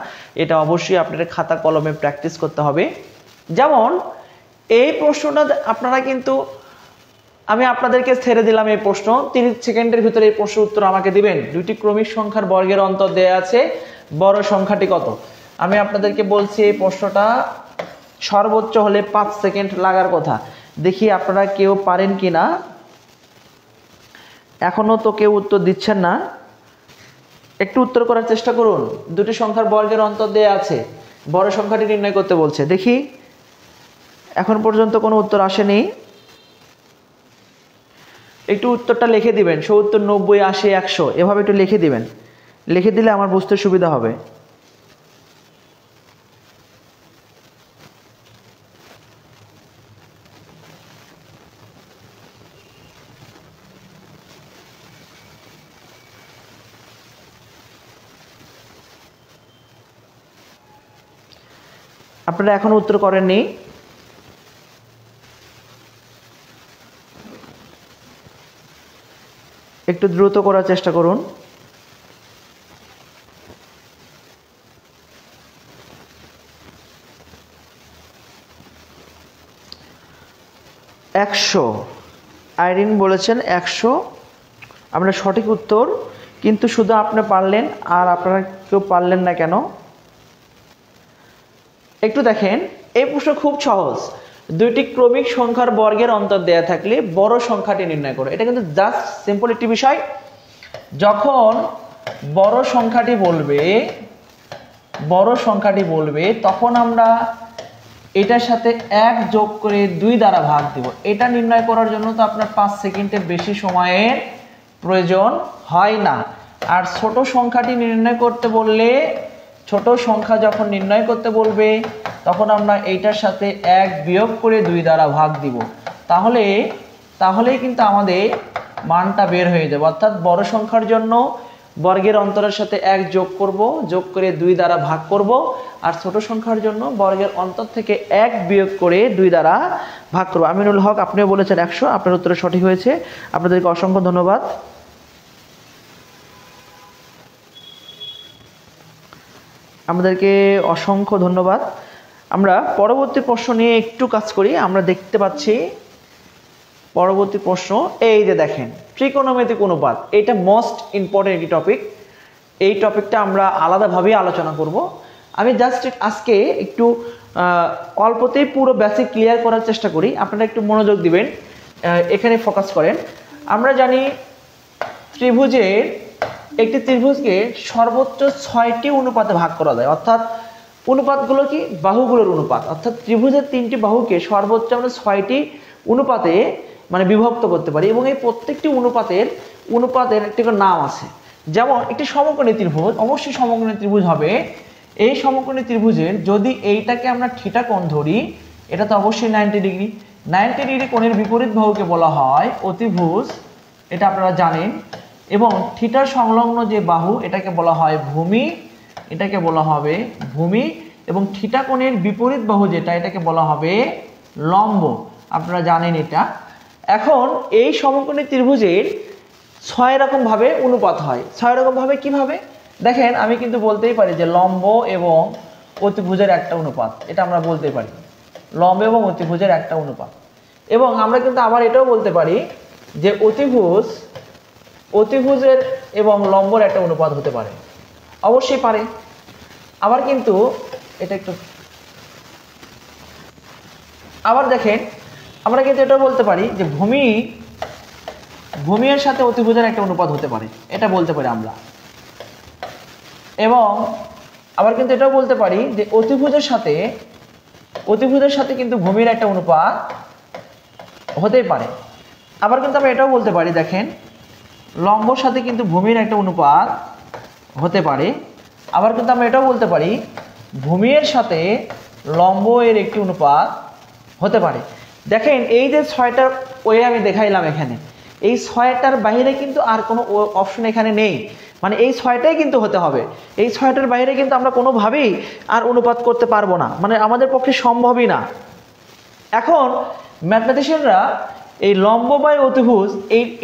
এটা অবশ্যই আপনাদের খাতা কলমে প্র্যাকটিস করতে হবে। যেমন এই প্রশ্নটা আপনারা কিন্তু, আমি আপনাদেরকে ছেড়ে দিলাম এই প্রশ্ন, 30 সেকেন্ডের ভিতরে এই প্রশ্ন উত্তর আমাকে দিবেন। দুইটি ক্রমিক সংখ্যার বর্গের অন্তর দেয়া আছে, বড় সংখ্যাটি কত? আমি আপনাদেরকে বলছি এই প্রশ্নটা সর্বোচ্চ হলে 5 সেকেন্ড লাগার কথা। দেখি আপনারা কেউ পারেন কি না। এখনো তো কেউ উত্তর দিচ্ছেন না, একটু উত্তর করার চেষ্টা করুন। দুটি সংখ্যার বর্গের অন্তর দেয়া আছে, বড় সংখ্যাটি নির্ণয় করতে বলছে। দেখি এখন পর্যন্ত কোনো উত্তর আসেনি। একটু উত্তরটা লিখে দিবেন, 70, 90, 80, 100 এভাবে একটু লিখে দিবেন, লিখে দিলে আমার বুঝতে সুবিধা হবে। আপনারা এখনো উত্তর করেননি। একটু দ্রুত করার চেষ্টা করুন। আইরিন বলেছেন 100, আমরা সঠিক উত্তর, কিন্তু শুধু আপনি পারলেন আর আপনারা কেউ পারলেন না কেন? একটু দেখেন, এই প্রশ্ন খুব সহজ। দুইটি ক্রমিক সংখ্যার বর্গের অন্তর দেয়া থাকলে বড় সংখ্যাটি নির্ণয় করো। এটা কিন্তু জাস্ট সিম্পল একটি বিষয়। যখন বড় সংখ্যাটি বলবে তখন আমরা এটার সাথে 1 যোগ করে 2 দ্বারা ভাগ দেব। এটা নির্ণয় করার জন্য তো আপনার 5 সেকেন্ডের বেশি সময়ের প্রয়োজন হয় না। আর ছোট সংখ্যাটি নির্ণয় করতে বললে ছোট সংখ্যা যখন নির্ণয় করতে বলবে তখন আমরা এইটার সাথে 1 বিয়োগ করে 2 দ্বারা ভাগ দিব, তাহলেই কিন্তু আমাদের মানটা বের হয়ে যাবে। অর্থাৎ বড় সংখ্যার জন্য বর্গের অন্তরের সাথে 1 যোগ করব, যোগ করে 2 দ্বারা ভাগ করব, আর ছোট সংখ্যার জন্য বর্গের অন্তর থেকে 1 বিয়োগ করে 2 দ্বারা ভাগ করব। আমিনুল হক, আপনিও বলেছেন 100, আপনার উত্তর সঠিক হয়েছে, আপনাদেরকে অসংখ্য ধন্যবাদ। আমাদেরকে অসংখ্য ধন্যবাদ। আমরা পরবর্তী প্রশ্ন নিয়ে একটু কাজ করি। আমরা দেখতে পাচ্ছি পরবর্তী প্রশ্ন, এই যে দেখেন ত্রিকোণমিতিক অনুপাত, এটা মোস্ট ইম্পর্টেন্ট একটি টপিক। এই টপিকটা আমরা আলাদাভাবেই আলোচনা করব। আমি জাস্ট আজকে একটু অল্পতেই পুরো বেসিক ক্লিয়ার করার চেষ্টা করি, আপনারা একটু মনোযোগ দিবেন, এখানে ফোকাস করেন। আমরা জানি একটি ত্রিভুজকে সর্বোচ্চ 6টি অনুপাতে ভাগ করা যায়। অর্থাৎ অনুপাতগুলো কি? বাহুগুলোর অনুপাত। অর্থাৎ ত্রিভুজের 3টি বাহুকে সর্বোচ্চ আমরা 6টি অনুপাতে মানে বিভক্ত করতে পারি, এবং এই প্রত্যেকটি অনুপাতের একটি নাম আছে। যেমন একটি সমকোণী ত্রিভুজ, অবশ্যই সমকোণী ত্রিভুজ হবে। এই সমকোণী ত্রিভুজের যদি এইটাকে আমরা থিটা কোণ ধরি, এটা তো অবশ্যই 90 ডিগ্রি। 90 ডিগ্রি কোণের বিপরীত বাহুকে বলা হয় অতিভুজ, এটা আপনারা জানেন। এবং থিটার সংলগ্ন যে বাহু, এটাকে বলা হয় ভূমি, এটাকে বলা হবে ভূমি। এবং থিটা কোণের বিপরীত বাহু যেটা, এটাকে বলা হবে লম্ব, আপনারা জানেন এটা। এখন এই সমকোণী ত্রিভুজের 6 রকম ভাবে অনুপাত হয়। 6 রকম ভাবে কিভাবে দেখেন, আমি কিন্তু বলতেই পারি যে লম্ব এবং অতিভুজের একটা অনুপাত, এটা আমরা বলতে পারি, লম্ব এবং অতিভুজের একটা অনুপাত। এবং আমরা কিন্তু আবার এটাও বলতে পারি যে অতিভুজের এবং লম্বর একটা অনুপাত হতে পারে, অবশ্যই পারে। আবার কিন্তু এটা একটু আবার দেখেন, আমরা কিন্তু এটাও বলতে পারি যে ভূমির সাথে অতিভুজের একটা অনুপাত হতে পারে, এটা বলতে পারি আমরা। এবং আবার কিন্তু এটাও বলতে পারি যে অতিভুজের সাথে কিন্তু ভূমির একটা অনুপাত হতেই পারে। আবার কিন্তু আমরা এটাও বলতে পারি, দেখেন লম্বর সাথে কিন্তু ভূমির একটা অনুপাত হতে পারে। আবার কিন্তু আমরা এটাও বলতে পারি ভূমির সাথে লম্ব এর একটি অনুপাত হতে পারে। দেখেন এই যে 6টা ওয়ে আমি দেখাইলাম এখানে, এই 6টার বাইরে কিন্তু আর কোনো অপশন এখানে নেই, মানে এই 6টাই কিন্তু হতে হবে। এই 6টার বাইরে কিন্তু আমরা কোনোভাবেই আর অনুপাত করতে পারবো না, মানে আমাদের পক্ষে সম্ভবই না। এখন ম্যাথমেটিশিয়ানরা এই লম্ব বাই অতিভুজ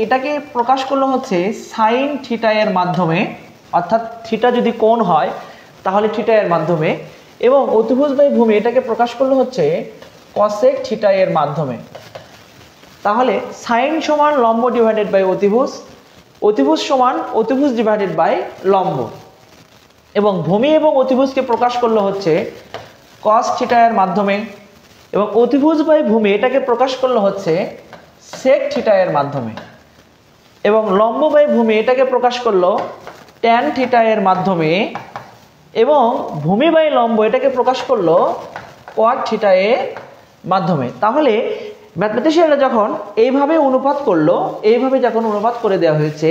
এটাকে প্রকাশ করলো হচ্ছে সাইন থিটা এর মাধ্যমে। অর্থাৎ থিটা যদি কোণ হয় তাহলে থিটা এর মাধ্যমে, এবং অতিভুজ বাই ভূমি এটাকে প্রকাশ করলো হচ্ছে কসেক থিটা এর মাধ্যমে। তাহলে সাইন সমান লম্ব ডিভাইডেড বাই অতিভুজ সমান অতিভুজ ডিভাইডেড বাই লম্ব, এবং ভূমি এবং অতিভুজকে প্রকাশ করলো হচ্ছে কস থিটা এর মাধ্যমে, এবং অতিভুজ বাই ভূমি এটাকে প্রকাশ করলো হচ্ছে সেক থিটা এর মাধ্যমে, এবং লম্ব বাই ভূমি এটাকে প্রকাশ করলো ট্যান থিটা এর মাধ্যমে, এবং ভূমি বাই লম্ব এটাকে প্রকাশ করলো কোয়াড থিটা এর মাধ্যমে। তাহলে ম্যাথমেটিশিয়ানরা যখন এইভাবে অনুপাত করলো, এইভাবে যখন অনুপাত করে দেওয়া হয়েছে,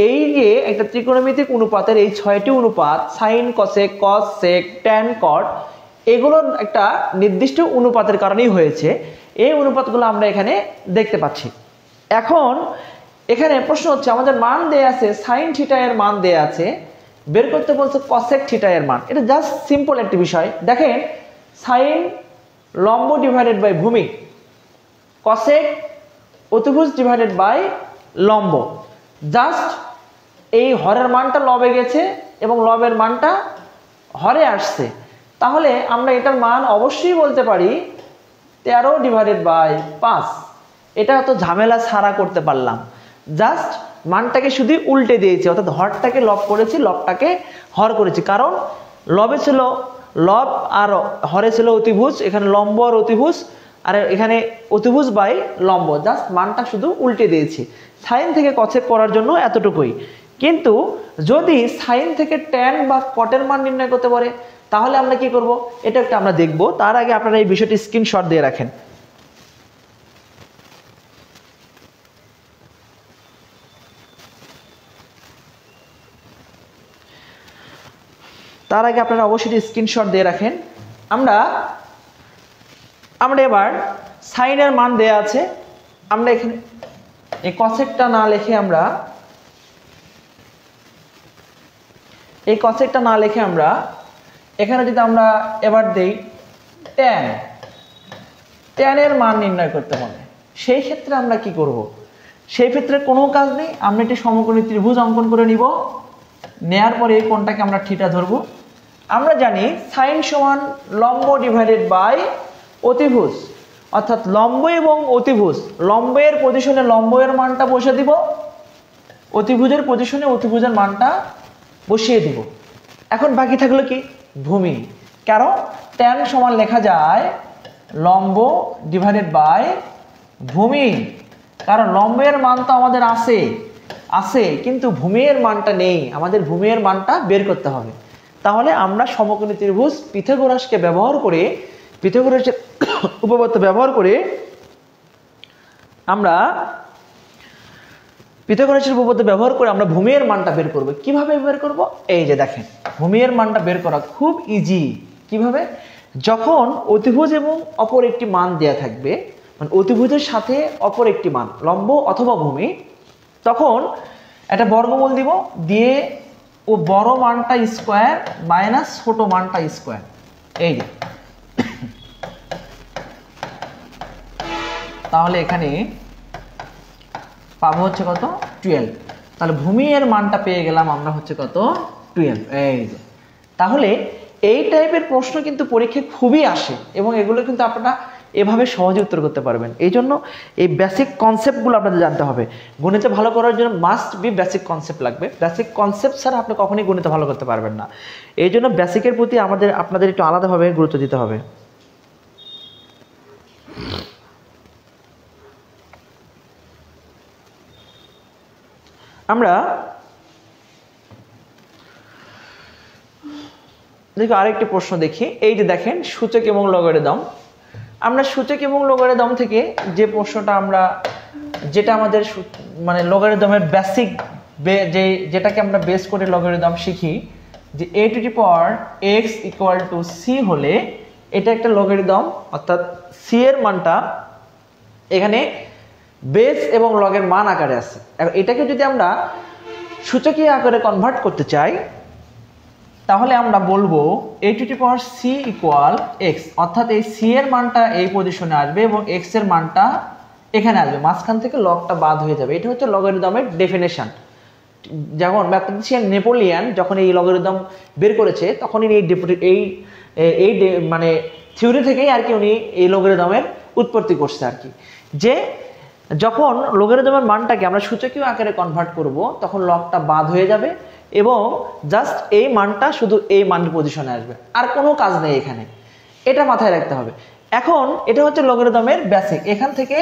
এই যে একটা ত্রিকোণমিতিক অনুপাতের এই 6টি অনুপাত সাইন কসেক কস সেক ট্যান কট, এগুলোর একটা নির্দিষ্ট অনুপাতের কারণেই হয়েছে। এই অনুপাতগুলো আমরা এখানে দেখতে পাচ্ছি। এখন এখানে প্রশ্ন হচ্ছে, আমাদের মান দেয়া আছে সাইন থিটা এর মান দেয়া আছে, বের করতে বলছে কসেক থিটা এর মান। এটা জাস্ট সিম্পল একটি বিষয়। দেখেন সাইন লম্ব ডিভাইডেড বাই ভূমি, কসেক অতিভুজ ডিভাইডেড বাই লম্ব। জাস্ট এই হরের মানটা লবে গেছে এবং লবের মানটা হরে আসছে, তাহলে আমরা এটার মান অবশ্যই বলতে পারি 13 ডিভাইডেড বাই 5। এটা তো ঝামেলা ছাড়া করতে পারলাম, জাস্ট মানটাকে শুধু উল্টে দিয়েছি, অর্থাৎ হরটাকে লব করেছি, লবটাকে হর করেছি। কারণ লবে ছিল লব আর হরে ছিল অতিভুজ, এখানে লম্ব আর অতিভুজ, আর এখানে অতিভুজ বাই লম্ব, জাস্ট মানটা শুধু উল্টে দিয়েছি সাইন থেকে কসেক করার জন্য, এতটুকুই। কিন্তু যদি সাইন থেকে ট্যান বা কটের মান নির্ণয় করতে পারে তাহলে আমরা কি করব, এটা একটা আমরা দেখব। তার আগে আপনারা এই বিষয়টি স্ক্রিনশট দিয়ে রাখেন। তার আগে আপনারা অবশ্যই স্ক্রিনশট দিয়ে রাখেন। আমরা এবার সাইনের মান দেয়া আছে, আমরা এখানে এই কসেকটা না লিখে আমরা এখানে যদি আমরা এবার দেই tan এর মান নির্ণয় করতে হবে, সেই ক্ষেত্রে আমরা কি করব? সেই ক্ষেত্রে কোনো কাজ নেই, আমরা একটি সমকোণী ত্রিভুজ অঙ্কন করে নিব। নেয়ার পরে এই কোণটাকে আমরা থিটা ধরবো। আমরা জানি সাইন সমান লম্ব ডিভাইডেড বাই অতিভুজ, অর্থাৎ লম্ব এবং অতিভুজ, লম্বের পজিশনে লম্বের মানটা বসিয়ে দিব, অতিভুজের পজিশনে অতিভুজের মানটা বসিয়ে দিব। এখন বাকি থাকলো কি? ভূমি। কারণ tan সমান লেখা যায় লম্ব ডিভাইডেড বাই ভূমি, কারণ লম্বের মান তো আমাদের আছে কিন্তু ভূমির মানটা নেই, আমাদের ভূমির মানটা বের করতে হবে। তাহলে আমরা সমকোণী ত্রিভুজ পিথাগোরাসকে ব্যবহার করে, পিথাগোরাসের উপপাদ্য ব্যবহার করে আমরা ভূমির মানটা বের করব। কিভাবে বের করব? এই যে দেখেন, ভূমির মানটা বের করা খুব ইজি। কিভাবে? যখন অতিভুজ এবং অপর একটি মান দেয়া থাকবে, মানে অতিভুজের সাথে অপর একটি মান লম্ব অথবা ভূমি, তখন একটা বর্গমূল দিব, দিয়ে ও বড় মানটা স্কোয়ার মাইনাস ছোট মানটা স্কোয়ার। এই যে তাহলে এখানে পাবো হচ্ছে কত? 12। তাহলে ভূমি এর মানটা পেয়ে গেলাম আমরা হচ্ছে কত? 12। এই যে, তাহলে এই টাইপের প্রশ্ন কিন্তু পরীক্ষায় খুবই আসে এবং এগুলো কিন্তু আপনারা এভাবে সহজে উত্তর করতে পারবেন। এই জন্য এই বেসিক কনসেপ্টগুলো আপনাদের জানতে হবে। গণিতে ভালো করার জন্য মাস্ট বি বেসিক কনসেপ্ট লাগবে। বেসিক কনসেপ্ট ছাড়া আপনি কখনোই গণিতে ভালো করতে পারবেন না। এই জন্য বেসিকের প্রতি আপনাদের একটু আলাদাভাবে গুরুত্ব দিতে হবে। আমরা দেখো আরেকটি প্রশ্ন দেখি। এই যে দেখেন সূচক এবং লগারিদম। আমরা সূচক এবং লগারিদম থেকে যে প্রশ্নটা যেটা আমাদের মানে লগারিদমের বেসিক, যেটাকে আমরা বেস করে লগারিদম শিখি, যে a to the power x equal to c হলে এটা একটা লগারিদম, অর্থাৎ c এর মানটা এখানে বেস এবং লগের মান আকারে আছে। এটাকে যদি আমরা সূচকীয় আকারে কনভার্ট করতে চাই, তাহলে আমরা বলবো a to the power c equal x, অর্থাৎ এই c এর মানটা এই পজিশনে আসবে এবং x এর মানটা এখানে আসবে, মাঝখান থেকে লগটা বাদ হয়ে যাবে। এটা হচ্ছে লগারিদমের ডেফিনেশন। যেমন ম্যাথমেটিশিয়ান নেপোলিয়ান যখন এই লগারিদম বের করেছে, তখন এই মানে থিওরি থেকেই আর কি উনি এই লগারিদমের উৎপত্তি করছে আর কি, যে যখন লগারিদমের মানটাকে আমরা সূচকীয় আকারে কনভার্ট করব, তখন লগটা বাদ হয়ে যাবে এবং জাস্ট এই মানটা শুধু এই মানের পজিশনে আসবে, আর কোনো কাজ নেই এখানে। এটা মাথায় রাখতে হবে। এখন এটা হচ্ছে লগারিদমের বেসিক, এখান থেকে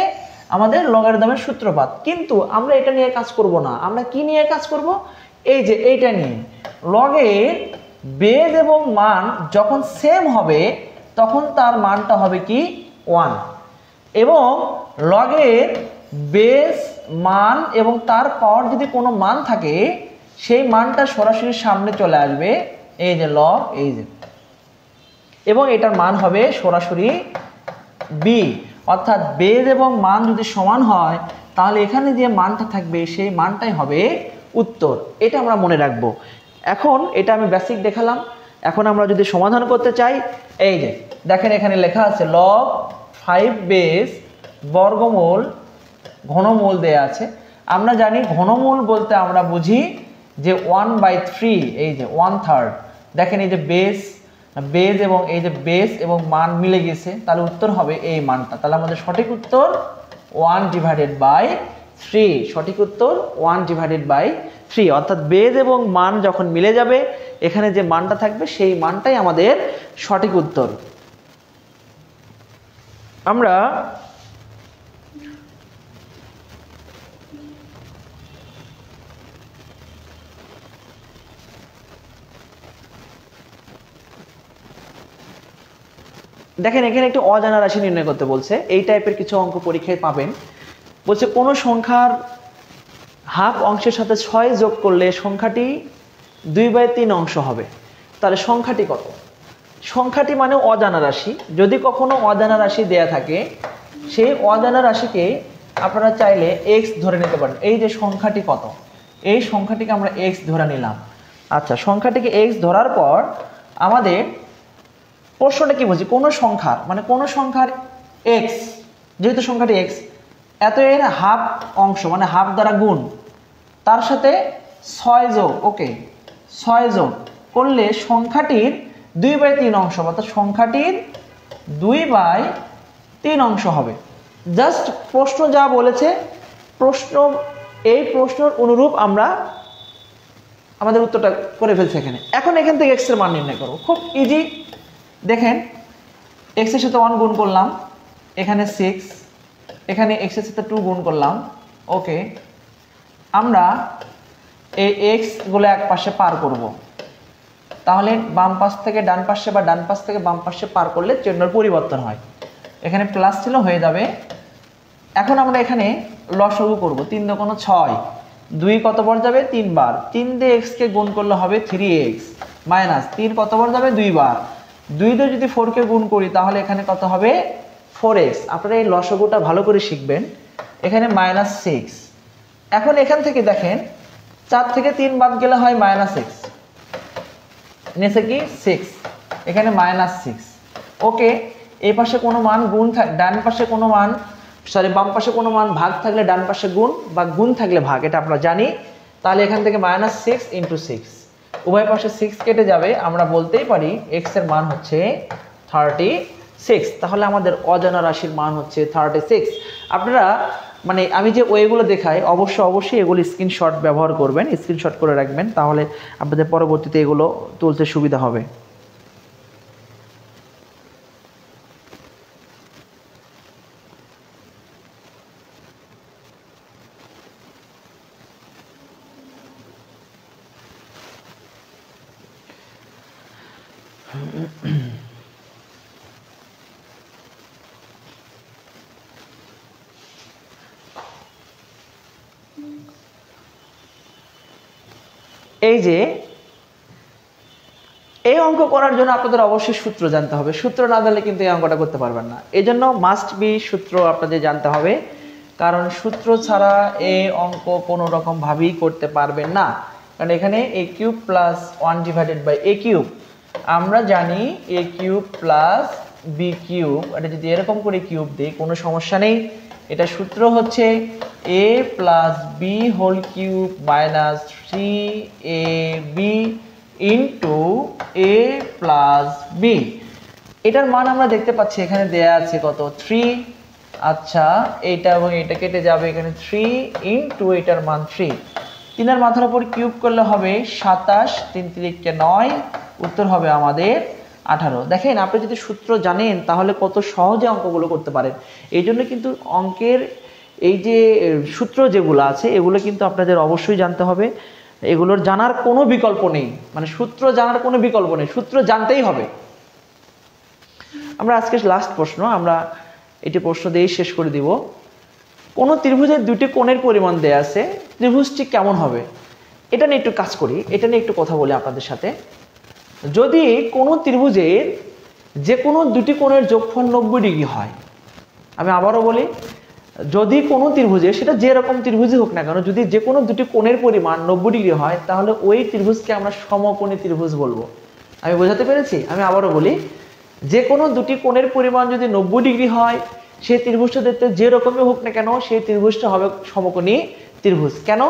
আমাদের লগারিদমের সূত্রপাত। কিন্তু আমরা এটা নিয়ে কাজ করব না, আমরা কি নিয়ে কাজ করব? এই যে এইটা নিয়ে, লগের বেস এবং মান যখন সেম হবে তখন তার মানটা হবে কি? 1। এবং লগের বেস মান এবং তার পাওয়ার যদি কোনো মান থাকে, সেই মানটা সরাসরি সামনে চলে আসবে, এই যে লগ, এই যে, এবং এটার মান হবে সরাসরি b, অর্থাৎ বেস এবং মান যদি সমান হয় তাহলে এখানে যে মানটা থাকবে সেই মানটাই হবে উত্তর। এটা আমরা মনে রাখবো। এখন এটা আমি বেসিক দেখালাম। এখন আমরা যদি সমাধান করতে চাই, এই যে দেখেন এখানে লেখা আছে log 5 বেস বর্গমূল ঘনমূল দেয়া আছে। আমরা জানি ঘনমূল বলতে আমরা বুঝি যে 1/3, এই যে 1/3। দেখেন এই যে বেস এবং এই যে বেস এবং মান মিলে গেছে, তাহলে উত্তর হবে এই মানটা। তাহলে আমাদের সঠিক উত্তর 1/3। সঠিক উত্তর 1/3, অর্থাৎ বেস এবং মান যখন মিলে যাবে, এখানে যে মানটা থাকবে সেই মানটাই আমাদের সঠিক উত্তর। আমরা দেখেন এখানে একটি অজানা রাশি নির্ণয় করতে বলছে। এই টাইপের কিছু অঙ্ক পরীক্ষায় পাবেন। বলছে কোনো সংখ্যার হাফ অংশের সাথে 6 যোগ করলে সংখ্যাটি 2/3 অংশ হবে। তাহলে সংখ্যাটি কত? সংখ্যাটি মানে অজানা রাশি। যদি কখনো অজানা রাশি দেয়া থাকে, সেই অজানা রাশিকে আপনারা চাইলে x ধরে নিতে পারেন। এই যে সংখ্যাটি কত, এই সংখ্যাটিকে আমরা x ধরে নিলাম। আচ্ছা, সংখ্যাটিকে x ধরার পর আমাদের প্রশ্নটা কি বলছি, কোনো সংখ্যার মানে কোনো সংখ্যার x, যেহেতু সংখ্যাটি x, এত এর হাফ অংশ মানে হাফ দ্বারা গুণ, তার সাথে 6 যোগ, ওকে 6 যোগ করলে সংখ্যাটির 2/3 অংশ, অর্থাৎ সংখ্যাটির 2/3 অংশ হবে। জাস্ট প্রশ্ন যা বলেছে, এই প্রশ্নের অনুরূপ আমরা আমাদের উত্তরটা করে ফেলছি এখানে। এখন এখান থেকে x এর মান নির্ণয় করব, খুব ইজি। দেখেন, x এর সাথে 1 গুণ করলাম, এখানে 6, এখানে x এর সাথে 2 গুণ করলাম, ওকে। আমরা এই x গুলো এক পাশে পার করব, তাহলে বাম পাশ থেকে ডান পাশে বা ডান পাশ থেকে বাম পাশে পার করলে চিহ্নের পরিবর্তন হয়। এখানে প্লাস ছিল, হয়ে যাবে। এখন আমরা এখানে লসাগু করব, 3 × 6, 2 কতবার যাবে 3 বার, 3 দিয়ে x কে গুণ করলে হবে 3x, মাইনাস 3 কতবার যাবে 2 বার, 2 দিয়ে যদি 4 কে গুণ করি তাহলে এখানে কত হবে 4x। আপনারা এই লসাগুটা ভালো করে শিখবেন। এখানে -6। এখন এখান থেকে দেখেন 4 থেকে 3 বাদ গেলে হয় -x, নিচে কি 6, এখানে -6, ওকে। এই পাশে কোনো মান গুণ ডান পাশে কোনো মান, সরি বাম পাশে কোনো মান ভাগ থাকলে ডান পাশে গুণ, বা গুণ থাকলে ভাগ, এটা আমরা জানি। তাহলে এখান থেকে -6 × 6, উভয় পাশে 6 কেটে যাবে, আমরা বলতেই পারি x এর মান হচ্ছে 36। তাহলে আমাদের অজানা রাশির মান হচ্ছে 36। আপনারা মানে আমি যে ওয়েগুলো দেখাই, অবশ্যই এগুলো স্ক্রিনশট ব্যবহার করবেন, স্ক্রিনশট করে রাখবেন, তাহলে আপনাদের পরবর্তীতে এগুলো তুলতে সুবিধা হবে। এই যে এই অঙ্ক করার জন্য আপনাদের অবশ্যই সূত্র জানতে হবে, সূত্র না জানলে কিন্তু এই অঙ্কটা করতে পারবেন না। এই জন্য মাস্ট বি সূত্র আপনাদের জানতে হবে, কারণ সূত্র ছাড়া এই অঙ্ক কোনো রকম ভাবেই করতে পারবেন না। কারণ এখানে a³ + 1/a³, আমরা জানি a³ + b³, এটা যদি এরকম করে কিউব দিই কোনো সমস্যা নেই। এটা সূত্র হচ্ছে a + b³ - 3ab * a + b। এটার মান আমরা দেখতে পাচ্ছি এখানে দেয়া আছে কত 3। আচ্ছা, এইটা এবং এটা কেটে যাবে, এখানে 3 * এটার মান 3, 3 এর মাথার উপর কিউব করলে হবে 27, 3 × 3 = 9, উত্তর হবে আমাদের 18। দেখেন, আপনি যদি সূত্র জানেন তাহলে কত সহজে অঙ্কগুলো করতে পারেন। এই জন্য কিন্তু অঙ্কের এই যে সূত্র যেগুলো আছে এগুলো কিন্তু আপনাদের অবশ্যই জানতে হবে, এগুলোর জানার কোনো বিকল্প নেই, মানে সূত্র জানার কোনো বিকল্প নেই, সূত্র জানতেই হবে। আমরা আজকে লাস্ট প্রশ্ন, আমরা এটি প্রশ্ন দিয়েই শেষ করে দিব। কোনো ত্রিভুজের দুটি কোণের পরিমাণ দেয়া আছে, ত্রিভুজটি কেমন হবে? এটা নিয়ে একটু কাজ করি, এটা নিয়ে একটু কথা বলি আপনাদের সাথে। যদি কোনো ত্রিভুজের যে কোনো দুটি কোণের যোগফল 90 ডিগ্রি হয়, আমি আবারও বলি, যদি কোনো ত্রিভুজে, সেটা যে রকম ত্রিভুজই হোক না কেন, যদি যে কোনো দুটি কোণের পরিমাণ 90 ডিগ্রি হয় তাহলে ওই ত্রিভুজকে আমরা সমকোণী ত্রিভুজ বলবো। আমি বোঝাতে পেরেছি? আমি আবারও বলি, যে কোনো দুটি কোণের পরিমাণ যদি 90 ডিগ্রি হয়, সেই ত্রিভুজটা দেখতে যে রকমই হোক না কেন সেই ত্রিভুজটা হবে সমকোণী ত্রিভুজ। কেন?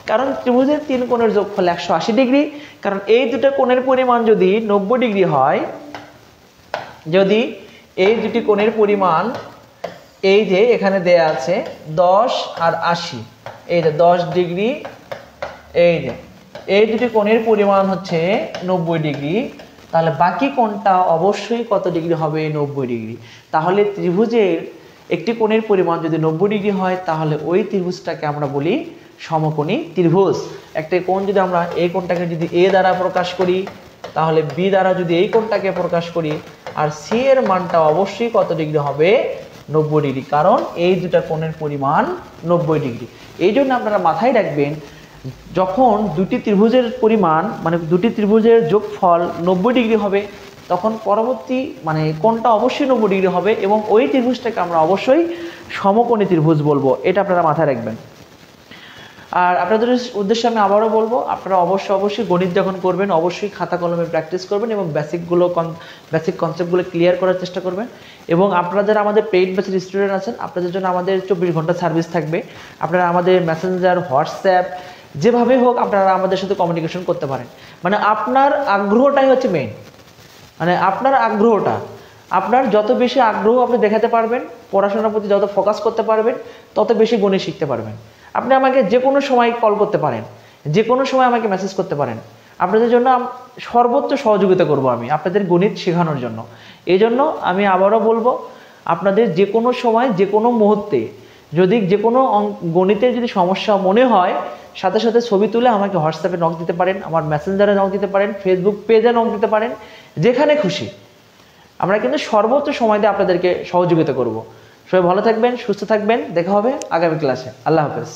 কারণ ত্রিভুজের 3 কোণের যোগফল 180 ডিগ্রি। কারণ এই দুটো কোণের পরিমাণ যদি 90 ডিগ্রি হয়, যদি এই দুটি কোণের পরিমাণ, এই যে এখানে দেয়া আছে 10 আর 80, এই যে 10 ডিগ্রি, এই যে এই দুটি কোণের পরিমাণ হচ্ছে 90 ডিগ্রি, তাহলে বাকি কোণটা অবশ্যই কত ডিগ্রি হবে? 90 ডিগ্রি। তাহলে ত্রিভুজের একটি কোণের পরিমাণ যদি 90 ডিগ্রি হয় তাহলে ওই ত্রিভুজটাকে আমরা বলি সমকোণী ত্রিভুজ। একটা কোণ যদি আমরা এই কোণটাকে যদি a দ্বারা প্রকাশ করি, তাহলে b দ্বারা যদি এই কোণটাকে প্রকাশ করি, আর c এর মানটা অবশ্যই কত ডিগ্রি হবে? 90 ডিগ্রি, কারণ এই দুটা কোণের পরিমাণ 90 ডিগ্রি। এই জন্য আপনারা মাথায় রাখবেন, যখন দুটি ত্রিভুজের পরিমাণ মানে দুটি ত্রিভুজের যোগফল 90 ডিগ্রি হবে তখন পরবর্তী মানে কোণটা অবশ্যই 90 ডিগ্রি হবে এবং ওই ত্রিভুজটাকে আমরা অবশ্যই সমকোণী ত্রিভুজ বলবো, এটা আপনারা মাথায় রাখবেন। আর আপনাদের উদ্দেশ্যে আমি আবারও বলবো, আপনারা অবশ্যই গণিত যখন করবেন অবশ্যই খাতা কলমে প্র্যাকটিস করবেন এবং বেসিক কনসেপ্টগুলো ক্লিয়ার করার চেষ্টা করবেন। এবং আপনারা যারা আমাদের পেইড ব্যাচের স্টুডেন্ট আছেন আপনাদের জন্য আমাদের 24 ঘন্টা সার্ভিস থাকবে। আপনারা আমাদের মেসেঞ্জার, হোয়াটসঅ্যাপ যেভাবে হোক আপনারা আমাদের সাথে কমিউনিকেশন করতে পারেন। মানে আপনার আগ্রহটাই হচ্ছে মেইন, মানে আপনার আগ্রহটা, আপনার যত বেশি আগ্রহ আপনি দেখাতে পারবেন, পড়াশোনার প্রতি যত ফোকাস করতে পারবেন তত বেশি গণিত শিখতে পারবেন। আপনি আমাকে যে কোনো সময় কল করতে পারেন, যে কোনো সময় আমাকে মেসেজ করতে পারেন। আপনাদের জন্য সর্বোচ্চ সহযোগিতা করব আমি আপনাদের গণিত শেখানোর জন্য। এই জন্য আমি আবারও বলবো, আপনাদের যে কোনো সময় যে কোনো মুহূর্তে যদি যে কোনো গণিতের যদি সমস্যা মনে হয় সাথে সাথে ছবি তুলে আমাকে হোয়াটসঅ্যাপে নক দিতে পারেন, আমার মেসেঞ্জারে নক দিতে পারেন, ফেসবুক পেজে নক দিতে পারেন, যেখানে খুশি। আমরা কিন্তু সর্বোচ্চ সময় দিয়ে আপনাদেরকে সহযোগিতা করব। সবাই ভালো থাকবেন, সুস্থ থাকবেন, দেখা হবে আগামী ক্লাসে। আল্লাহ হাফেজ।